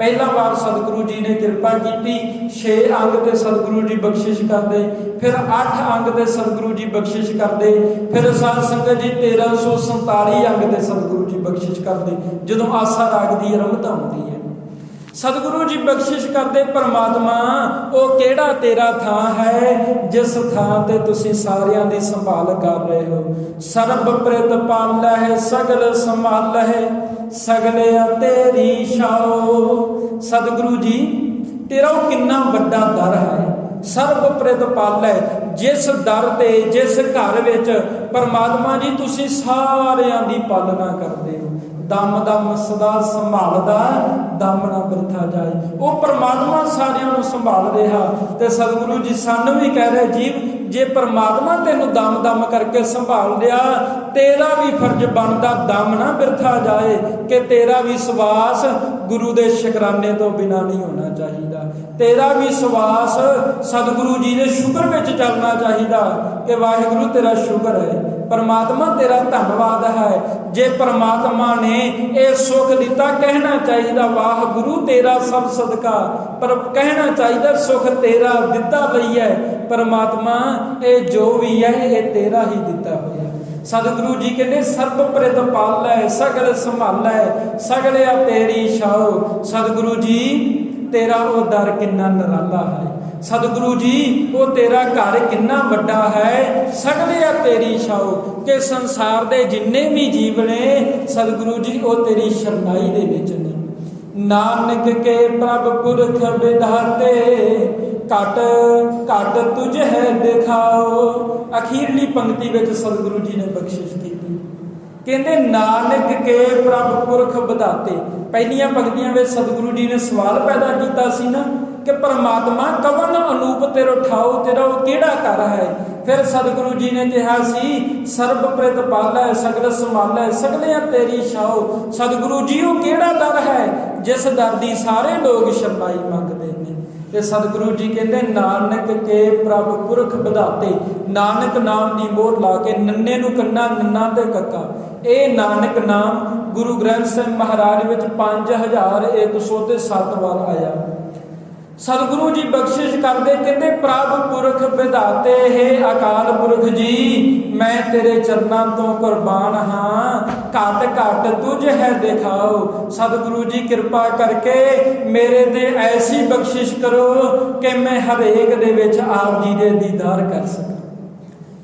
[SPEAKER 1] पहला बार सतगुरु जी ने कृपा की, 6 अंग ते सतगुरु जी बख्शिश करते, फिर 8 अंग ते सतगुरु जी बख्शिश करते, फिर साध संगत जी 1347 अंग ते सतगुरु जी बख्शिश करते। जदों आसा राग की आरंभता होती है सतगुरु जी बख्शिश करते, परमात्मा वो केड़ा तेरा थां है जिस थां ते तुसीं सारियां दी संभाल कर रहे हो। सर्ब प्रेत पाल है सगल संभाल है, सगले तेरी छाओ। सतगुरु जी तेरा किन्ना वड्डा दर है, सर्ब प्रेत पाल है, जिस दर ते जिस घर विच परमात्मा जी तुसीं सारियां दी पालना करते हो। दम दम सदा संभालदा दम ना बिरथा जाए। वो परमात्मा सारिਆਂ ਨੂੰ संभाल रहा। तो सतगुरु जी सानू भी कह रहे जीव जे परमात्मा तेनू दम दम करके संभाल लिया तेरा भी फर्ज बनता दम ना बिरथा जाए कि तेरा भी सवास गुरु दे शुकराने तो बिना नहीं होना चाहिए। तेरा भी सवास सतगुरु जी दे शुक्र में चलना चाहिए कि वाहिगुरु तेरा शुक्र है, परमात्मा तेरा धन्यवाद है। जे परमात्मा ने यह सुख दिता कहना चाहिए वाह गुरु तेरा सब सदका, पर कहना चाहिए सुख तेरा दिता लई है परमात्मा, ये जो भी है ये तेरा ही दिता हुआ। सतगुरु जी कहते सर्ब प्रित पालै सगल संभालै सगले तेरी छाओ। सतगुरु जी तेरा वो दर किन्ना निराला है, सतगुरु जी वो तेरा घर किन्ना वड्डा है, सगले तेरी छाओ। कि संसार दे जिन्ने भी जीव ने सतगुरु जी वो तेरी शरणाई दे विच ने। नानक के प्रभ पुरख विधाते घट घट तुझ है दिखाओ। अखीरली पंक्ति में सतगुरु जी ने बख्शिश की कहते नानक के प्रभ पुरख विधाते। पहलियां पंक्तियां में सतगुरु जी ने सवाल पैदा किया सी ना कि परमात्मा कवन अनूप तेरो ठाओ, तेरा वो केड़ा घर है। फिर सतगुरु जी ने कहा सी सर्ब प्रित पालै सगल संभालै सगले तेरी छाओ। सतगुरु जी वो केड़ा दर है जिस दर दी सारे लोग शरणाई मंगते हैं। ते सतगुरु जी कहते नानक के प्रभ पुरख विधाते। नानक नाम की मोहर ला के नन्ने नूं कन्ना नन्ना ते कक्का ये नानक नाम गुरु ग्रंथ साहिब महाराज विच 5107 बार आया। सतगुरु जी बख्शिश करते कहते प्रभ पुरख विधाते हे अकाल पुरख जी मैं तेरे चरणों तो कुर्बान हाँ, घट घट तुझ है दिखाओ। सतगुरु जी कृपा करके मेरे ते ऐसी बख्शिश करो कि मैं हरेक दे विच आप जी दे दीदार कर सकां।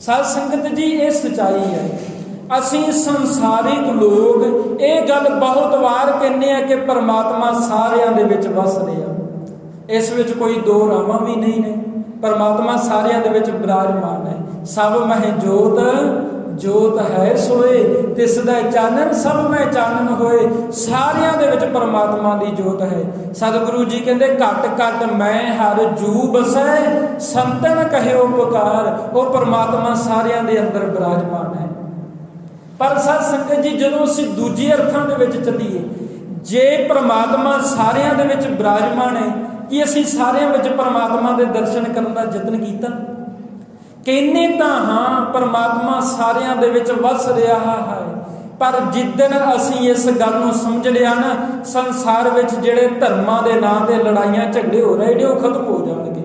[SPEAKER 1] साध संगत जी ये सच्चाई है। असी संसारिक लोग ये गल बहुत वार कहने हैं कि परमात्मा सारियां दे विच वस रहा, इस विच कोई दो रावां भी नहीं ने। परमात्मा सारियां दे विच विराजमान है। सब मह जोत जोत है सोए तिसदा चानन सब में चानन होए। सारियां दे विच परमात्मा दी जोत है। सतगुरु जी कहते घट घट मैं हर जू बसै संतन कहे उपकार। वो परमात्मा सारियां दे अंदर विराजमान है। पर सत संगत जी जदों असीं दूजे अर्थां दे विच चलीए जे परमात्मा सारियां दे विच विराजमान है कि असीं सारियां विच परमात्मा दे दर्शन करन दा यतन कीता। कहने तां हाँ परमात्मा सारियां दे विच वस रहा है, पर जिद्दन असीं इस गल नूं समझ लिया ना संसार विच जिहड़े धर्मां दे नां ते लड़ाइयां झगड़े हो रहे ने खत्म हो जाणगे।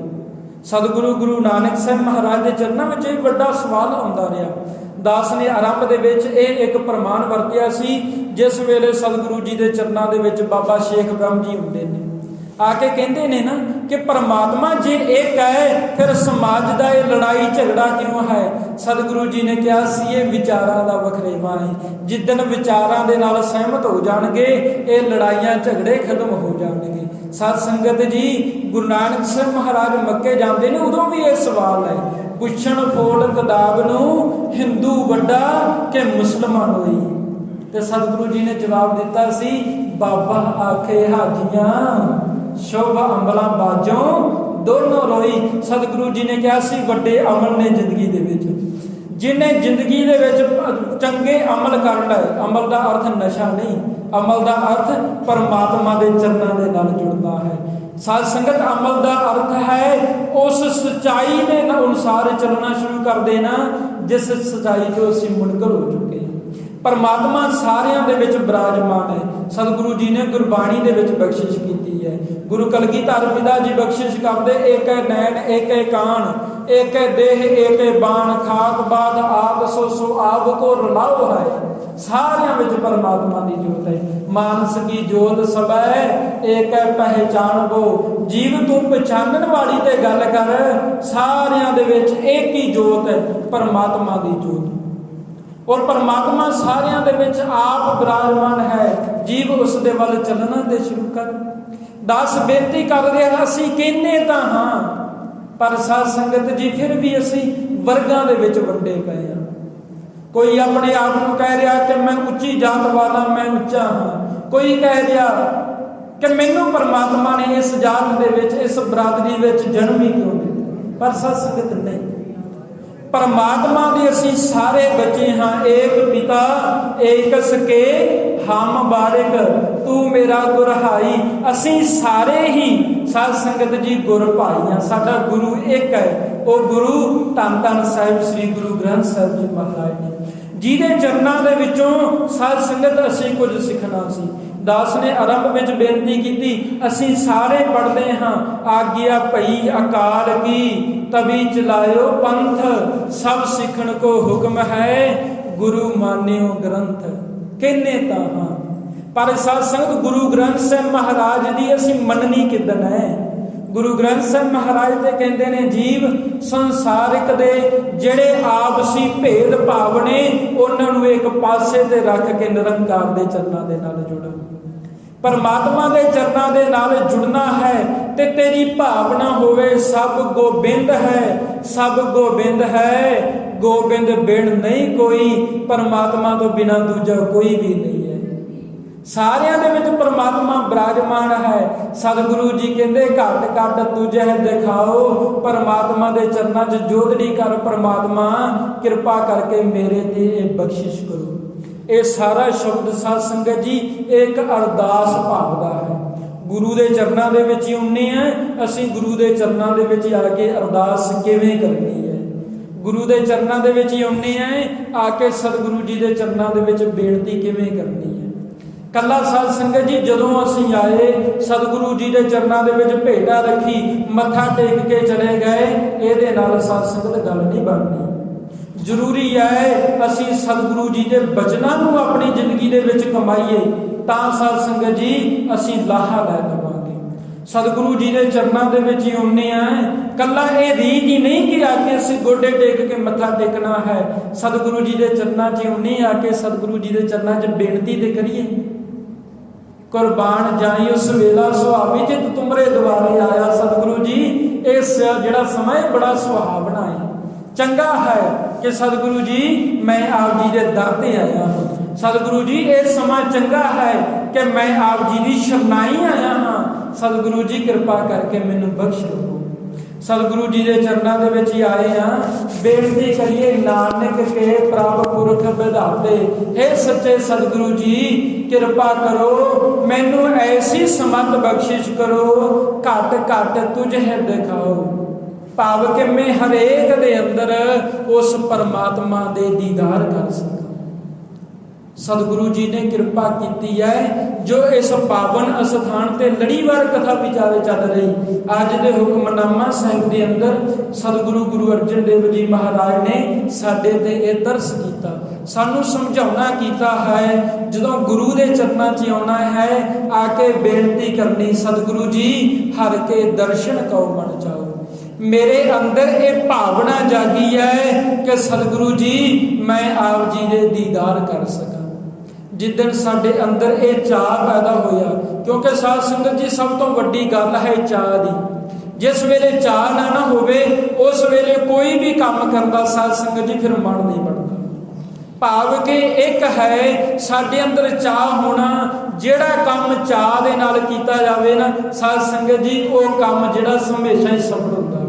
[SPEAKER 1] सतगुरु गुरु नानक साहिब महाराज के चरणों में एक बड़ा सवाल आउंदा रहा। दास ने आरंभ दे विच एक प्रमाण वरतिया सी जिस वेले सतगुरु जी के चरणों के विच बाबा शेख ब्रह्म जी हुंदे ने आके कहते ने ना कि परमात्मा जे एक है फिर समाज का ये लड़ाई झगड़ा क्यों है। सतगुरु जी ने कहा सी ये विचारां दा वखरेवा है। जिद्दन विचारां दे नाल सहमत हो जाणगे ये लड़ाइयां झगड़े खत्म हो जाणगे। सत संगत जी गुरु नानक साहिब महाराज मक्के जाते ने उदों भी ये सवाल है पुछण फोड़ किताब नूं हिंदू वड्डा कि मुसलमान होई। ते सतगुरु जी ने जवाब दिता सी बाबा आखे हाजियां शुभ अमला बाजों दोनों रोई। सतगुरु जी ने कहा सी वड्डे अमल ने जिंदगी दे विच जिन्हें जिंदगी दे विच चंगे अमल करना है। अमल का अर्थ नशा नहीं, अमल का अर्थ परमात्मा के चरणों के नाल जुड़ना है। साध संगत अमल का अर्थ है उस सच्चाई के अनुसार चलना शुरू कर देना जिस सच्चाई जो असीं मुनकर हो चुके हैं। परमात्मा सारियां दे विच विराजमान है। सतगुरु जी ने गुरबाणी दे विच बख्शिश की है। गुरु कलगीधर पिता जी बख्शिश करते एक है नैन एक है कान एक है देह एक है बाण खाक बाद आप सो सो आप को रलाओ है। सारियां विच परमात्मा की जोत है। मानस की जोत सब है एक है पहचान वो जीव तू पहचानन वाली ते गल कर। सारियां दे विच एक ही जोत है परमात्मा की जोत और परमात्मा सारियां दे विच आप विराजमान है। जीव उस दे वल चलना ते शुरू कर। दस बेनती कर रहे असीं कहने तां हाँ पर साध संगत जी फिर भी असीं वर्गां दे विच वंडे पए हां। कोई अपने आप को कह रहा कि मैं उच्ची जात वाला, मैं उच्चा हाँ। कोई कह रहा कि मैनू परमात्मा ने इस जात दे विच, इस बरादरी विच जन्म ही क्यों दिता। पर सत संगत नहीं, परमात्मा दे असीं सारे बच्चे हाँ। एक पिता एक सके हम बारिक, तू मेरा गुरहाई। असीं सारे ही साध संगत जी गुर भाई हाँ। साडा गुरु एक है, वो गुरु धन धन साहिब श्री गुरु ग्रंथ साहिब जी महाराज ने, जिहदे चरनां दे विचों साध संगत असीं कुछ सिखना सी। दास ने आरंभ में बेनती की, असीं सारे पढ़ते हाँ। आज्ञा भई अकाल की, तभी चलायो पंथ, सब सिखण को हुक्म है, गुरु मान्यो ग्रंथ। कहने तां हाँ, पर साध संगत गुरु ग्रंथ साहिब महाराज दी असीं मननी किदन है। गुरु ग्रंथ साहिब महाराज ते कहंदे ने, जीव संसारिक दे ਜਿਹੜੇ ਆਪਸੀ ਭੇਦ ਭਾਵ ਨੇ ਉਹਨਾਂ ਨੂੰ ਇੱਕ ਪਾਸੇ ਤੇ ਰੱਖ ਕੇ ਨਿਰੰਕਾਰ ਦੇ ਚਰਨਾਂ ਦੇ ਨਾਲ ਜੋੜੋ। परमात्मा के चरणों के नाल जुड़ना है ते तेरी भावना होवे सब गोबिंद है, सब गोबिंद है, गोबिंद बिन नहीं कोई, परमात्मा तो बिना दूजा कोई भी नहीं है। सारियां दे विच परमात्मा विराजमान है। सतगुरु जी कहते घट घट तुझे दिखाओ, परमात्मा के चरणों च जोदड़ी कर, परमात्मा कृपा करके मेरे ते बख्शिश करो। ये सारा शब्द साध संगत जी एक अरदास भाव दा है। गुरु के चरणों के विच ही आउने हैं असीं, गुरु के चरणों के विच आके अरदास किवें करनी है। गुरु के चरणों के विच ही आउने हैं आके सतगुरु जी के चरणों के विच बेनती किवें करनी है। कला साध संगत जी जदों असीं आए सतगुरु जी के चरणों के विच भेटा रखी, मत्था टेक के चले गए, इहदे नाल साध संगत गल नहीं बननी। जरूरी है असीं सतगुरु जी के बचनों को अपनी जिंदगी दे विच कमाईए, तां साध संगत जी असीं लाहा लै लवांगे। सतगुरु जी के चरणों के विच ही आउने हैं। कला ये रीत ही नहीं कि आके असीं गोडे टेक के मत्था टेकना है। सतगुरु जी के चरणों च आउने आके सतगुरु जी के चरणों च बेनती ते करिए। कुरबान जाई उस वेला सुहावी जित तुमरे द्वारे आया। सतगुरु जी इस जिहड़ा समय बड़ा सुहावना है, चंगा है कि सतगुरु जी मैं आप जी के दर ते आया हूँ। सतगुरु जी ये समा चंगा है कि मैं आप जी की शरनाई आया हाँ। सतगुरु जी कृपा करके मैनू बख्श लो। सतगुरु जी के चरणों के विच ही आए हाँ। बेनती करिए नानक के प्रभ पुरख विधाते, हे सच्चे सतगुरु जी कृपा करो, मैनू ऐसी समत बख्शिश करो, घट घट तुझे दिखाओ। भाव कि मैं हरेक दे अंदर उस परमात्मा दे दीदार कर सका। सतगुरु जी ने कृपा की है जो इस पावन अस्थान ते लड़ीवार कथा विचारे चल रही। अज दे हुक्मनामा साहिब के अंदर सतगुरु गुरु अर्जन देव जी महाराज ने साडे ते इह तरस कीता, सानू समझाउणा कीता है। जदों गुरु के चरणों च आउणा है आके बेनती करनी, सतगुरु जी हर के दर्शन कौ मन जाओ। मेरे अंदर ये भावना जागी है कि सतगुरु जी मैं आप जी के दीदार कर सका। जिदन साडे अंदर ये चाह पैदा होया, क्योंकि साध संगत जी सब तो वड्डी गल है चाह दी। जिस वेले चाह ना होवे उस वेले कोई भी काम करता साध संगत जी फिर मन नहीं बढ़ता। भाव कि एक है साडे अंदर चाह होना, जिहड़ा काम चाह दे नाल कीता जावे ना साध संगत जी वो काम जिहड़ा हमेशा ही सफल होता।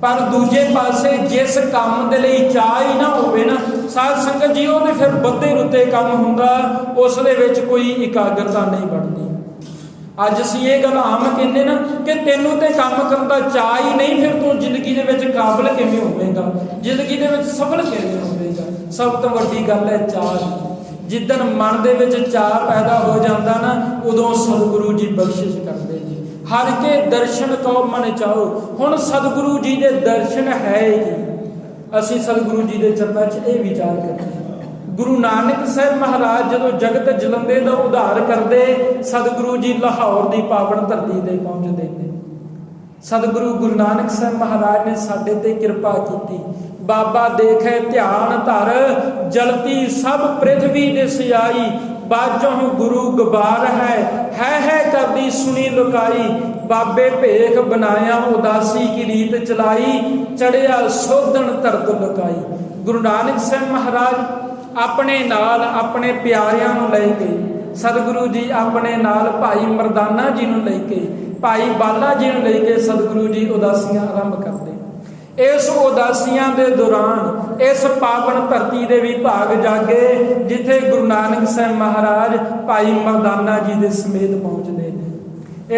[SPEAKER 1] पर दूजे पासे जिस काम दे लई चाह ही ना होवे ना साध संगत जी वो फिर बद्दे रुते काम हुंदा, उस दे विच कोई इकाग्रता नहीं बढ़ती। अज असीं ये गल आम कहंदे ना कि तैनूं ते काम करन दा चाह ही नहीं, फिर तूं जिंदगी दे विच काबिल किवें होवेगा, जिंदगी दे विच सफल किवें होवेगा। सब तो वड्डी गल है चाह। जिदन मन दे विच चाह पैदा हो जाता ना उदों सतगुरु जी बख्शिश करते हैं। हर के दर्शन कौ मन चाहो। हुण सतगुरु जी के दर्शन है कि असीं सतगुरु जी के चरणों च ये विचार करते हैं। गुरु नानक साहब महाराज जदों जगत जलंदे दा उद्धार करते, सतगुरु जी लाहौर की पावन धरती ते पहुंचते हैं। सतगुरु गुरु नानक साहब महाराज ने साडे ते कृपा की। बाबा देखे ध्यान धर, जलती सब पृथ्वी दिस आई, बाजों गुरु गबार है करदी सुनी लुकाई। बाबे भेख बनाया उदासी की रीत चलाई, चढ़िया सोधन धरत लुकाई। गुरु नानक साहब महाराज अपने नाल अपने प्यारियां नूं ले के, सतगुरु जी अपने नाल भाई मरदाना जी नूं लेके, भाई बाला जी नूं लेके सतगुरु जी उदासियां आरंभ करते। इस उदासियां दे दौरान इस पावन धरती दे भी भाग जागे जिथे गुरु नानक साहब महाराज भाई मरदाना जी दे समेत पहुंचते हैं।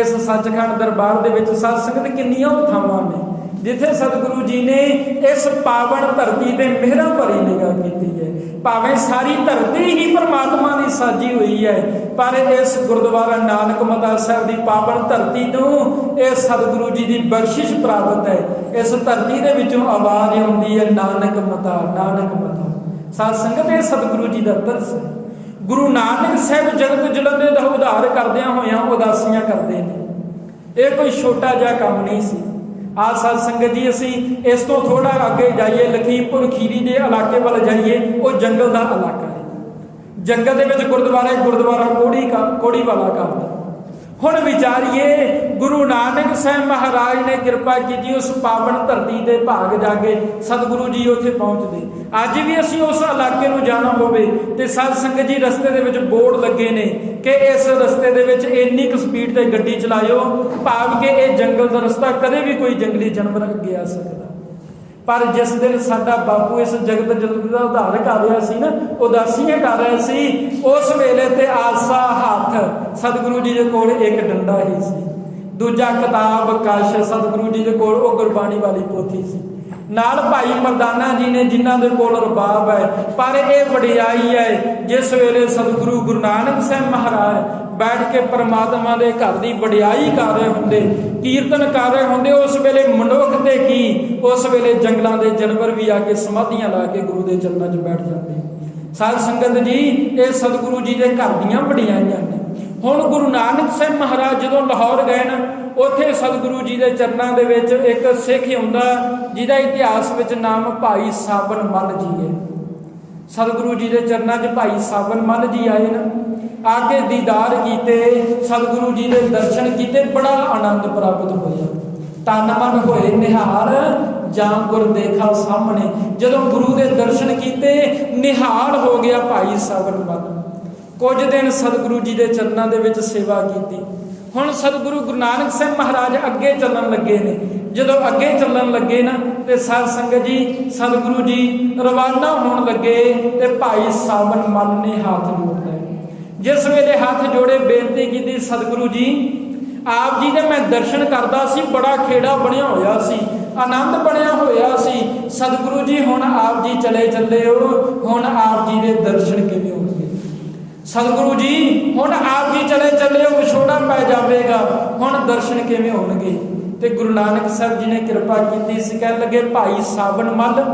[SPEAKER 1] इस सचखंड दरबार दे विच साध संगत किन्नियां थावां ने जिथे सतगुरु जी ने इस पावन धरती ते मेहर भरी निगाह की है। भावें सारी धरती ही परमात्मा की साजी हुई है, पर इस गुरुद्वारा नानक मता साहब की पावन धरती नूं इह सतगुरु जी की बख्शिश प्राप्त है। इस धरती दे विचों आवाज़ आउंदी है नानक मता, नानक मता। साध संगत ये सतगुरु जी का तरस है। गुरु नानक साहब जगत जलंदे दा उद्धार करदियां होइयां उदासियां करते हैं। यह कोई छोटा जिहा काम नहीं सी। आ साध संगत जी असी इस तो थोड़ा अगे जाइए, लखीमपुर खीरी के इलाके वाल जाइए, वो जंगल का इलाका है। जंगल के गुरुद्वारा कोड़ी वाला कहता। हुण विचारिए गुरु नानक साहब महाराज ने कृपा की उस पावन धरती के भाग जाके सतगुरु जी उत्थे पहुंचते। अज भी असी उस इलाके में जाना होवे ते साध संगत जी रस्ते दे विच बोर्ड लगे ने कि इस रस्ते दे विच इन्नी क स्पीड ते गड्डी चलाओ, भाव के ये जंगल का रस्ता कदे भी कोई जंगली जानवर अगे आ सकता। पर जिस दिन साडा बापू इस जगत जगत का उद्धार कर रहा सी ना, उदासियां कर रहा सी, उस वेले ते आसा हाथ सतगुरु जी के कोल एक डंडा ही सी, दूजा किताब कश सतगुरु जी के कोल वो गुरबाणी वाली पोथी सी, नाल भाई मरदाना जी ने जिन्हां दे कोल रबाब है। पर यह वडियाई है जिस वेले सतगुरु गुरु नानक साहब महाराज बैठ के परमात्मा के घर की वडियाई कर रहे होंदे, कीर्तन कर रहे होंदे, उस वेले मनुख ते की उस वेले जंगलों के जानवर भी आके समाधियां ला के गुरु के चरणों च बैठ जाते। साध संगत जी ये सतगुरु जी के घर दीयां वडियाईयां ने। हुण गुरु नानक साहब महाराज जदों लाहौर गए ना, उत्थे सतगुरु जी के चरणों के विच एक सिख आउंदा जिहदा इतिहास विच नाम भाई साबन मल जी है। सतगुरु जी के चरणों च भाई साबन मल जी आए ना, आके दीदार किते, सतगुरु जी के दर्शन किते, बड़ा आनंद प्राप्त होया। तन मन होए निहाल जां गुर देखा सामने। जदों गुरु के दर्शन किते निहाल हो गया भाई साबन मल। कुछ दिन सतगुरु जी के चरणों के विच सेवा की। हुण सतगुरु गुरु नानक साहब महाराज अगे चलन लगे ने। जदों अगे चलन लगे ना ते साध संगत जी सतगुरु जी रवाना होण लगे ते भाई साबन मल ने हाथ जोड़ लए। जिस वेले हाथ जोड़े बेनती की सतगुरु जी आप जी ने मैं दर्शन करता सी, बड़ा खेड़ा बनया होया सी, आनंद बनया होया सी। सतगुरु जी हुण आप जी चले चले हो, हुण आप जी के दर्शन किवें होणगे। सतगुरु जी हुण आप जी चले चले हो, विछोड़ा पै जाएगा, हुण दर्शन किवें होणगे। ते गुरु नानक साहब जी ने कृपा की सी, कह लगे भाई साबन मल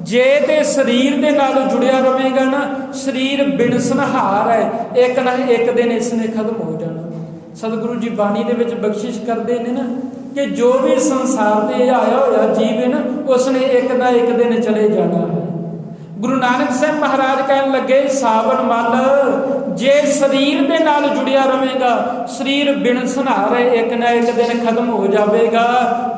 [SPEAKER 1] जे ते शरीर दे नाल जुड़िया रहेगा ना, शरीर बिनसनहार है, एक ना एक दिन इसने खत्म हो जाना। सतगुरु जी बाणी दे विच बख्शिश करते हैं ना कि जो भी संसार ते आया होया जीव है ना, उसने एक ना एक दिन चले जाना है। गुरु नानक साहब महाराज कहन लगे साबन मल जे शरीर दे नाल जुड़िया रहेगा, शरीर बिन सनहार एक ना एक दिन खत्म हो जाएगा।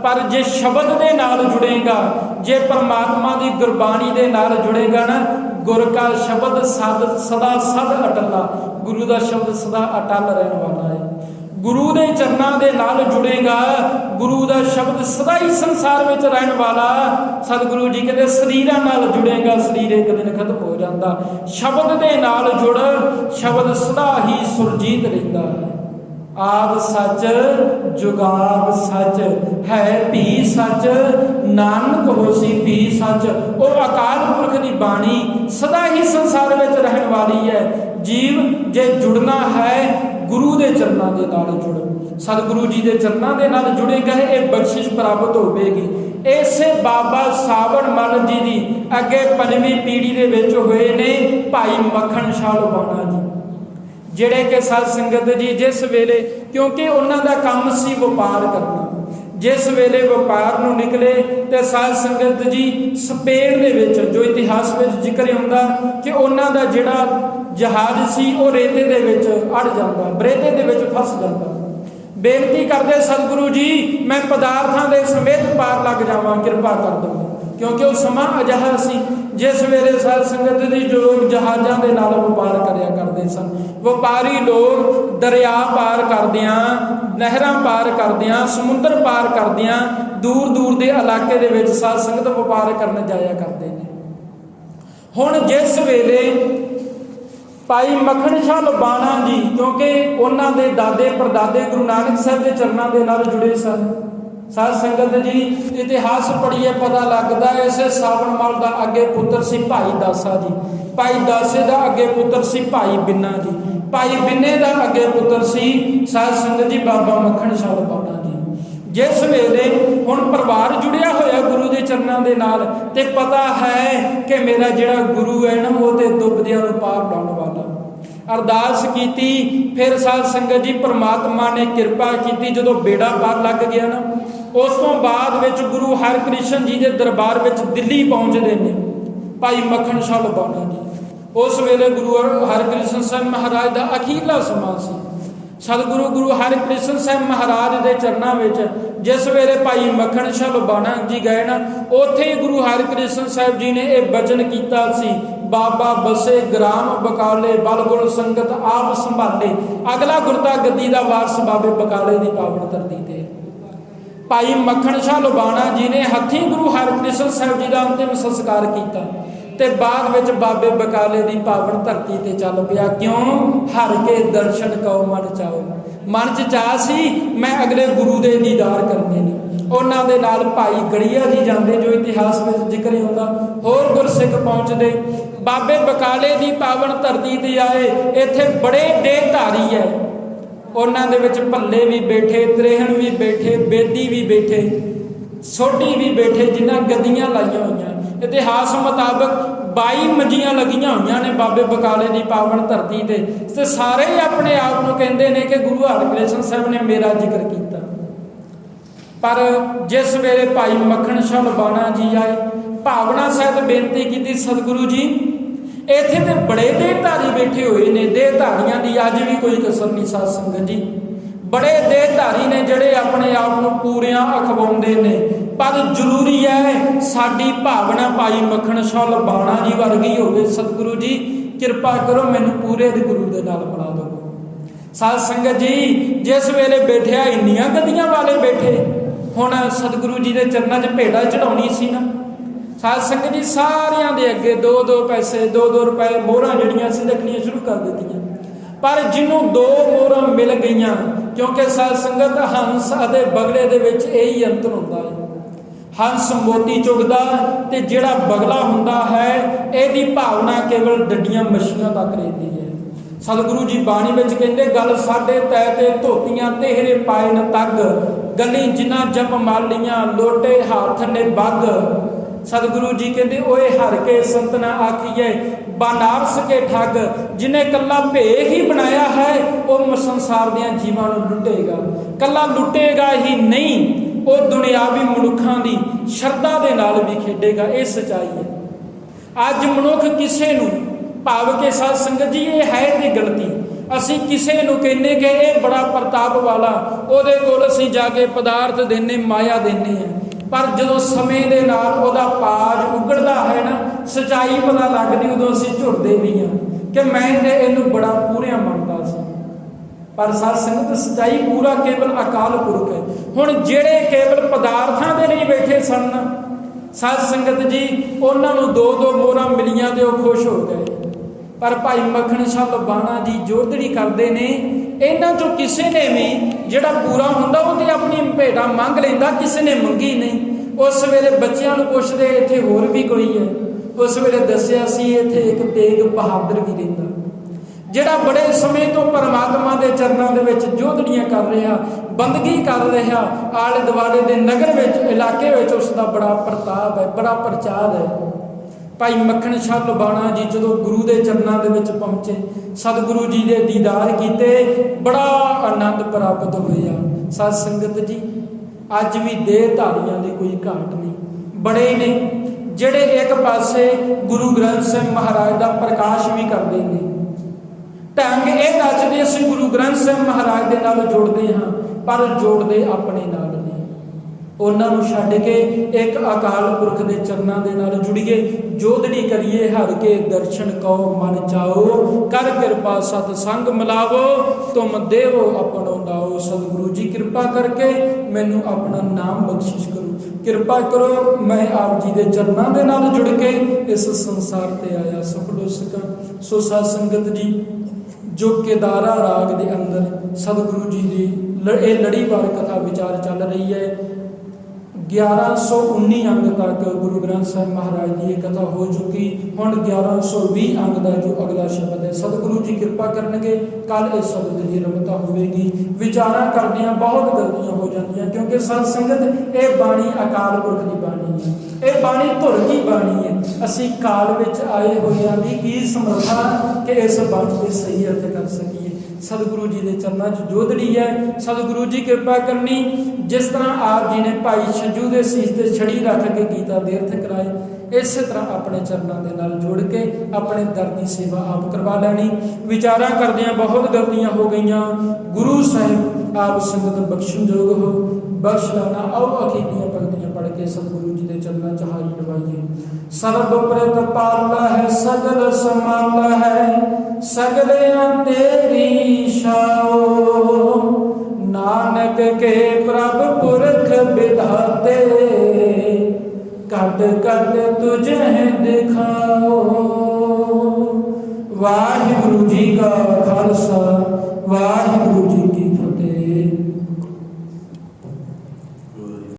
[SPEAKER 1] पर जे शब्द दे नाल जुड़ेगा, जे परमात्मा की गुरबाणी दे नाल जुड़ेगा ना, गुर का शब्द सदा सद अटला, गुरु का शब्द सदा अटल रहने वाला है। गुरु के चरणों के नाल जुड़ेगा, गुरु का शब्द सदा ही संसार में रहने वाला। सतगुरु जी कहते शरीर नाल जुड़ेगा, शरीर एक दिन खत्म हो जाता। शब्द के नाल जुड़, शब्द सदा ही सुरजीत रहता है। आद सच जुगाद सच है भी सच, नानक होसी भी सच। वो अकाल पुरख की बाणी सदा ही संसार में रहने वाली है। जीव जे जुड़ना है गुरु के चरणों के नाल जुड़, सतगुरु जी के चरणों के नाल जुड़ेगा, ये बख्शिश प्राप्त होगी। इसे बाबा साबन मल जी की अगे 5वीं पीढ़ी के विच होए ने भाई मखन शाह लुबाना जी, जिहड़े कि साध संगत जी जिस वेले क्योंकि उन्हों का काम सी व्यापार करना, जिस वेले व्यापार नूं निकले तो साध संगत जी स्पेन दे विच जो इतिहास में जिक्र होंदा कि उन्हों का जिहड़ा जहाज सी वो रेते दे विच अड़ जाता, रेते दे विच फस जाता। बेनती करते सतगुरु जी मैं पदार्थां दे समेत पार लग जावां, कृपा कर दो, क्योंकि वो समा अजिहा सी जिस वेले साध संगत दी लोग जहाज़ां दे नाल वपार करिया करते सन। वपारी लोग दरिया पार करदियां, नहरां पार करदियां, समुंदर पार करदियां दूर दूर के इलाके दे विच साध संगत वपार करन जाया करते हैं। हुण जिस वेले भाई मखण शाह लुबाणा जी, क्योंकि उन्हां दे दादे परदादे गुरु नानक साहब के चरनां दे नाल जुड़े सन। साध संगत जी इतिहास पढ़िए पता लगता है इसे सावन मल का अगे पुत्र सी भाई दासा जी, भाई दासे का अगे पुत्र सी भाई बिन्ना जी, भाई बिन्ने का अगे पुत्र सी साध संगत जी बाबा मखण शाह लुबाणा जी। जिस वेले हुण परिवार जुड़िया होया गुरु के चरणों के नाल ते पता है कि मेरा जिहड़ा गुरु है ना वो तो दुबदियां नूं पार लाउण वाला। अरदास की, फिर साध संगत जी परमात्मा ने कृपा की, जो बेड़ा पार लग गया ना उस तो बाद विच गुरु हरकृष्ण जी के दरबार विच दिल्ली पहुँचते हैं भाई मखण शाह लुबाणा जी। उस वेले गुरु हरकृष्ण साहब महाराज का अखीरला समा सी। सतगुरु गुरु हरकृष्ण साहब महाराज के चरणों में जिस वेले भाई मखण शाह लुबाणा जी गए ना, उत्थे ही गुरु हरकृष्ण साहब जी ने यह वचन किया सी, बाबा बसे ग्राम बकाले बलगुल संगत आप संभाले। अगला गुरता गद्दी का वारस बाबे बकाले की पावन धरती ते भाई मखण शाह लुबाणा जी ने हथी गुरु हरकृष्ण साहब जी का अंतिम संस्कार किया ते बाद विच बाबे बकाले की पावन धरती ते चल पिया। क्यों? हर के दर्शन कौ मन चाओ, मन च चाह सी मैं अगले गुरु के दीदार करने ने। उन्हां दे नाल भाई गड़िया जी जाते जो इतिहास में जिक्र होता, होर गुरसिख पहुँचते बाबे बकाले की पावन धरती ते आए। इत्थे बड़े देहधारी है, उन्हां दे विच भल्ले भी बैठे, त्रेहण भी बैठे, बेदी भी बैठे, सोटी भी बैठे, जिन्हां गद्दियां लाइया हुई। इतिहास मुताबक 22 मंजियां लगियां हुई ने बाबे बकाले की पावन धरती ते सारे ही अपने आप को कहते हैं कि गुरु हरकृष्ण साहब ने मेरा जिक्र किया। पर जिस वेले भाई मखण शाह लुबाणा जी आए, भावना सहित बेनती की, सतगुरु जी इत्थे ते बड़े देहधारी बैठे हुए ने, देहधारियां दी अज भी कोई कसर नहीं। साध संगत जी बड़े देहधारी ने जिहड़े अपने आप को पूरियां अखवाउंदे ने, पर जरूरी है साडी भावना भाई मखण शाह लुबाणा जी वर्गी होवे। सतगुरु जी कृपा करो मैनूं पूरे गुरु दे नाल मिला दो। साध संगत जी जिस वेले बैठिया इन्नियां गद्दियां वाले बैठे, हुण सतगुरु जी के चरणों च भेड़ा चढ़ाउणी सी ना। साध संगत जी सारियां दे अगे 2-2 पैसे 2-2 रुपए मोहरां जिहड़ियां सी रखणियां शुरू कर दित्तियां। पर जिन्हों 2 मोहरां मिल गईयां, क्योंकि साध संगत हंस अते बगले दे विच यही अंतर हुंदा है। हंस मोती चुगदा ते जिहड़ा बगला हुंदा है इहदी भावना केवल डड्डियां मच्छियां तक रहिंदी है। सतगुरु जी बाणी विच कहंदे गल साडे तै ते धोतियां तेहरे पाए न तग, गली जिन्हां जप मालियां लोटे हाथ ने बग। सतगुरु जी कहते ओए हर के संत ना आखिए बनारस के ठग, जिन्हें कला भेख ही बनाया है वह संसार दियां जीवां नूं लुटेगा। कला लुटेगा ही नहीं, वो दुनियावी मनुखों की शरधा के नाल भी खेडेगा। ये सच्चाई है। अज मनुख किसे नूं भाव के साध संगत जी ये है तो गलती, असी किसे नूं कहने कि ये बड़ा प्रताप वाला, उहदे कोल असीं जाके पदार्थ देने माया देने हैं। पर जो समय के नाल उहदा पाज उगड़ता है ना, सच्चाई पता लगती, उदों असीं झुरदे भी हाँ कि मैं ते इहनूं बड़ा पूरिया मनदा सी। पर साध संगत सच्चाई पूरा केवल अकाल पुरख है। हुण जिहड़े केवल पदार्थां दे नहीं बैठे सन साध संगत जी, उन्हां नूं 2-2 मोहरां मिलियां ते ओह खुश हो गए। पर भाई मखण शाह लुबाणा जी जोधड़ी करते हैं, इन्हां चों किसी ने भी जिहड़ा पूरा हुंदा वो ते अपनी भेटा मंग लैंदा, किसी ने मंगी नहीं। उस वेले बच्चिआं नूं पुछदे इत्थे होर भी कोई है, उस वेले दस्सिया सी इत्थे एक तेग बहादुर भी रहिंदा, जिहड़ा बड़े समय तो परमात्मा के चरणों के विच जोधड़ियां कर रहा, बंदगी कर रहा, आले दुआले के नगर विच इलाके विच उसका बड़ा प्रताप है, बड़ा प्रचार है। भाई मखण शाह लुबाणा जी जो गुरु के चरणों के विच पहुंचे, सतगुरु जी के दीदार किए, बड़ा आनंद प्राप्त होया। साध संगत जी अज भी देहधारियां की कोई घाट नहीं, बड़े ने जिहड़े एक पासे गुरु ग्रंथ साहिब महाराज का प्रकाश भी करते हैं। ढंग ये दसदे असीं गुरु ग्रंथ साहिब महाराज के नाल जोड़ते हाँ पर जोड़ते अपने नाल ने। उन्होंने छड्ड के एक अकाल पुरख के चरणों के नाल जुड़िए, जोदड़ी करिए हर के दर्शन कहो मन चाओ, कर कृपा सतसंग मिलावो, तुम देवो अपनो नाओ। सतगुरु जी कृपा करके मैनू अपना नाम बख्शिश करो, कृपा करो मैं आप जी के चरणों के नाल जुड़ के इस संसार ते आया सुख लो सका। सो साध संगत जी, जो केदारा राग के अंदर सतगुरु जी की लड़ीवार कथा विचार चल रही है, 1119 अंग तक गुरु ग्रंथ साहिब महाराज की कथा हो चुकी। हुण 1120 अंग का जो अगला शब्द है, सतगुरु जी कृपा करनगे कल इस शब्द की रमता होगी। विचारा करदियां बहुत गलतियां हो जांदियां, क्योंकि सत संगत ये बाणी अकाल पुरख की बाणी है, ये बाणी धुर की बाणी है। असी काल विच आए हुए हैं भी की समर्था कि इस बाणी के सही अर्थ कर सकीए। सतगुरु जी के चरणों च जोदड़ी है, सतगुरु जी कृपा करनी। जिस तरह आप जी ने भाई छज्जू के सीस ते छड़ी रख के गीता दे अर्थ कराए, इस तरह अपने चरणों के नाल जोड़ के अपने दर की सेवा आप करवा लैनी। विचारा करदियां बहुत गलतियां हो गई। गुरु साहिब आप संगत बख्शण जोग हो, बख्श लाना। आओ अखीलियां पंक्तियां पढ़ के सतगुरु जी के चरणों च हाज़री लवाइए। सर्ब प्रतिपाला है सगल समाला है, सगलियां तेरी शाओ, नानक के प्रभ पुरख बिधाते, कट कट तुझे दिखाओ। वाहिगुरु जी का खालसा, वाहिगुरु जी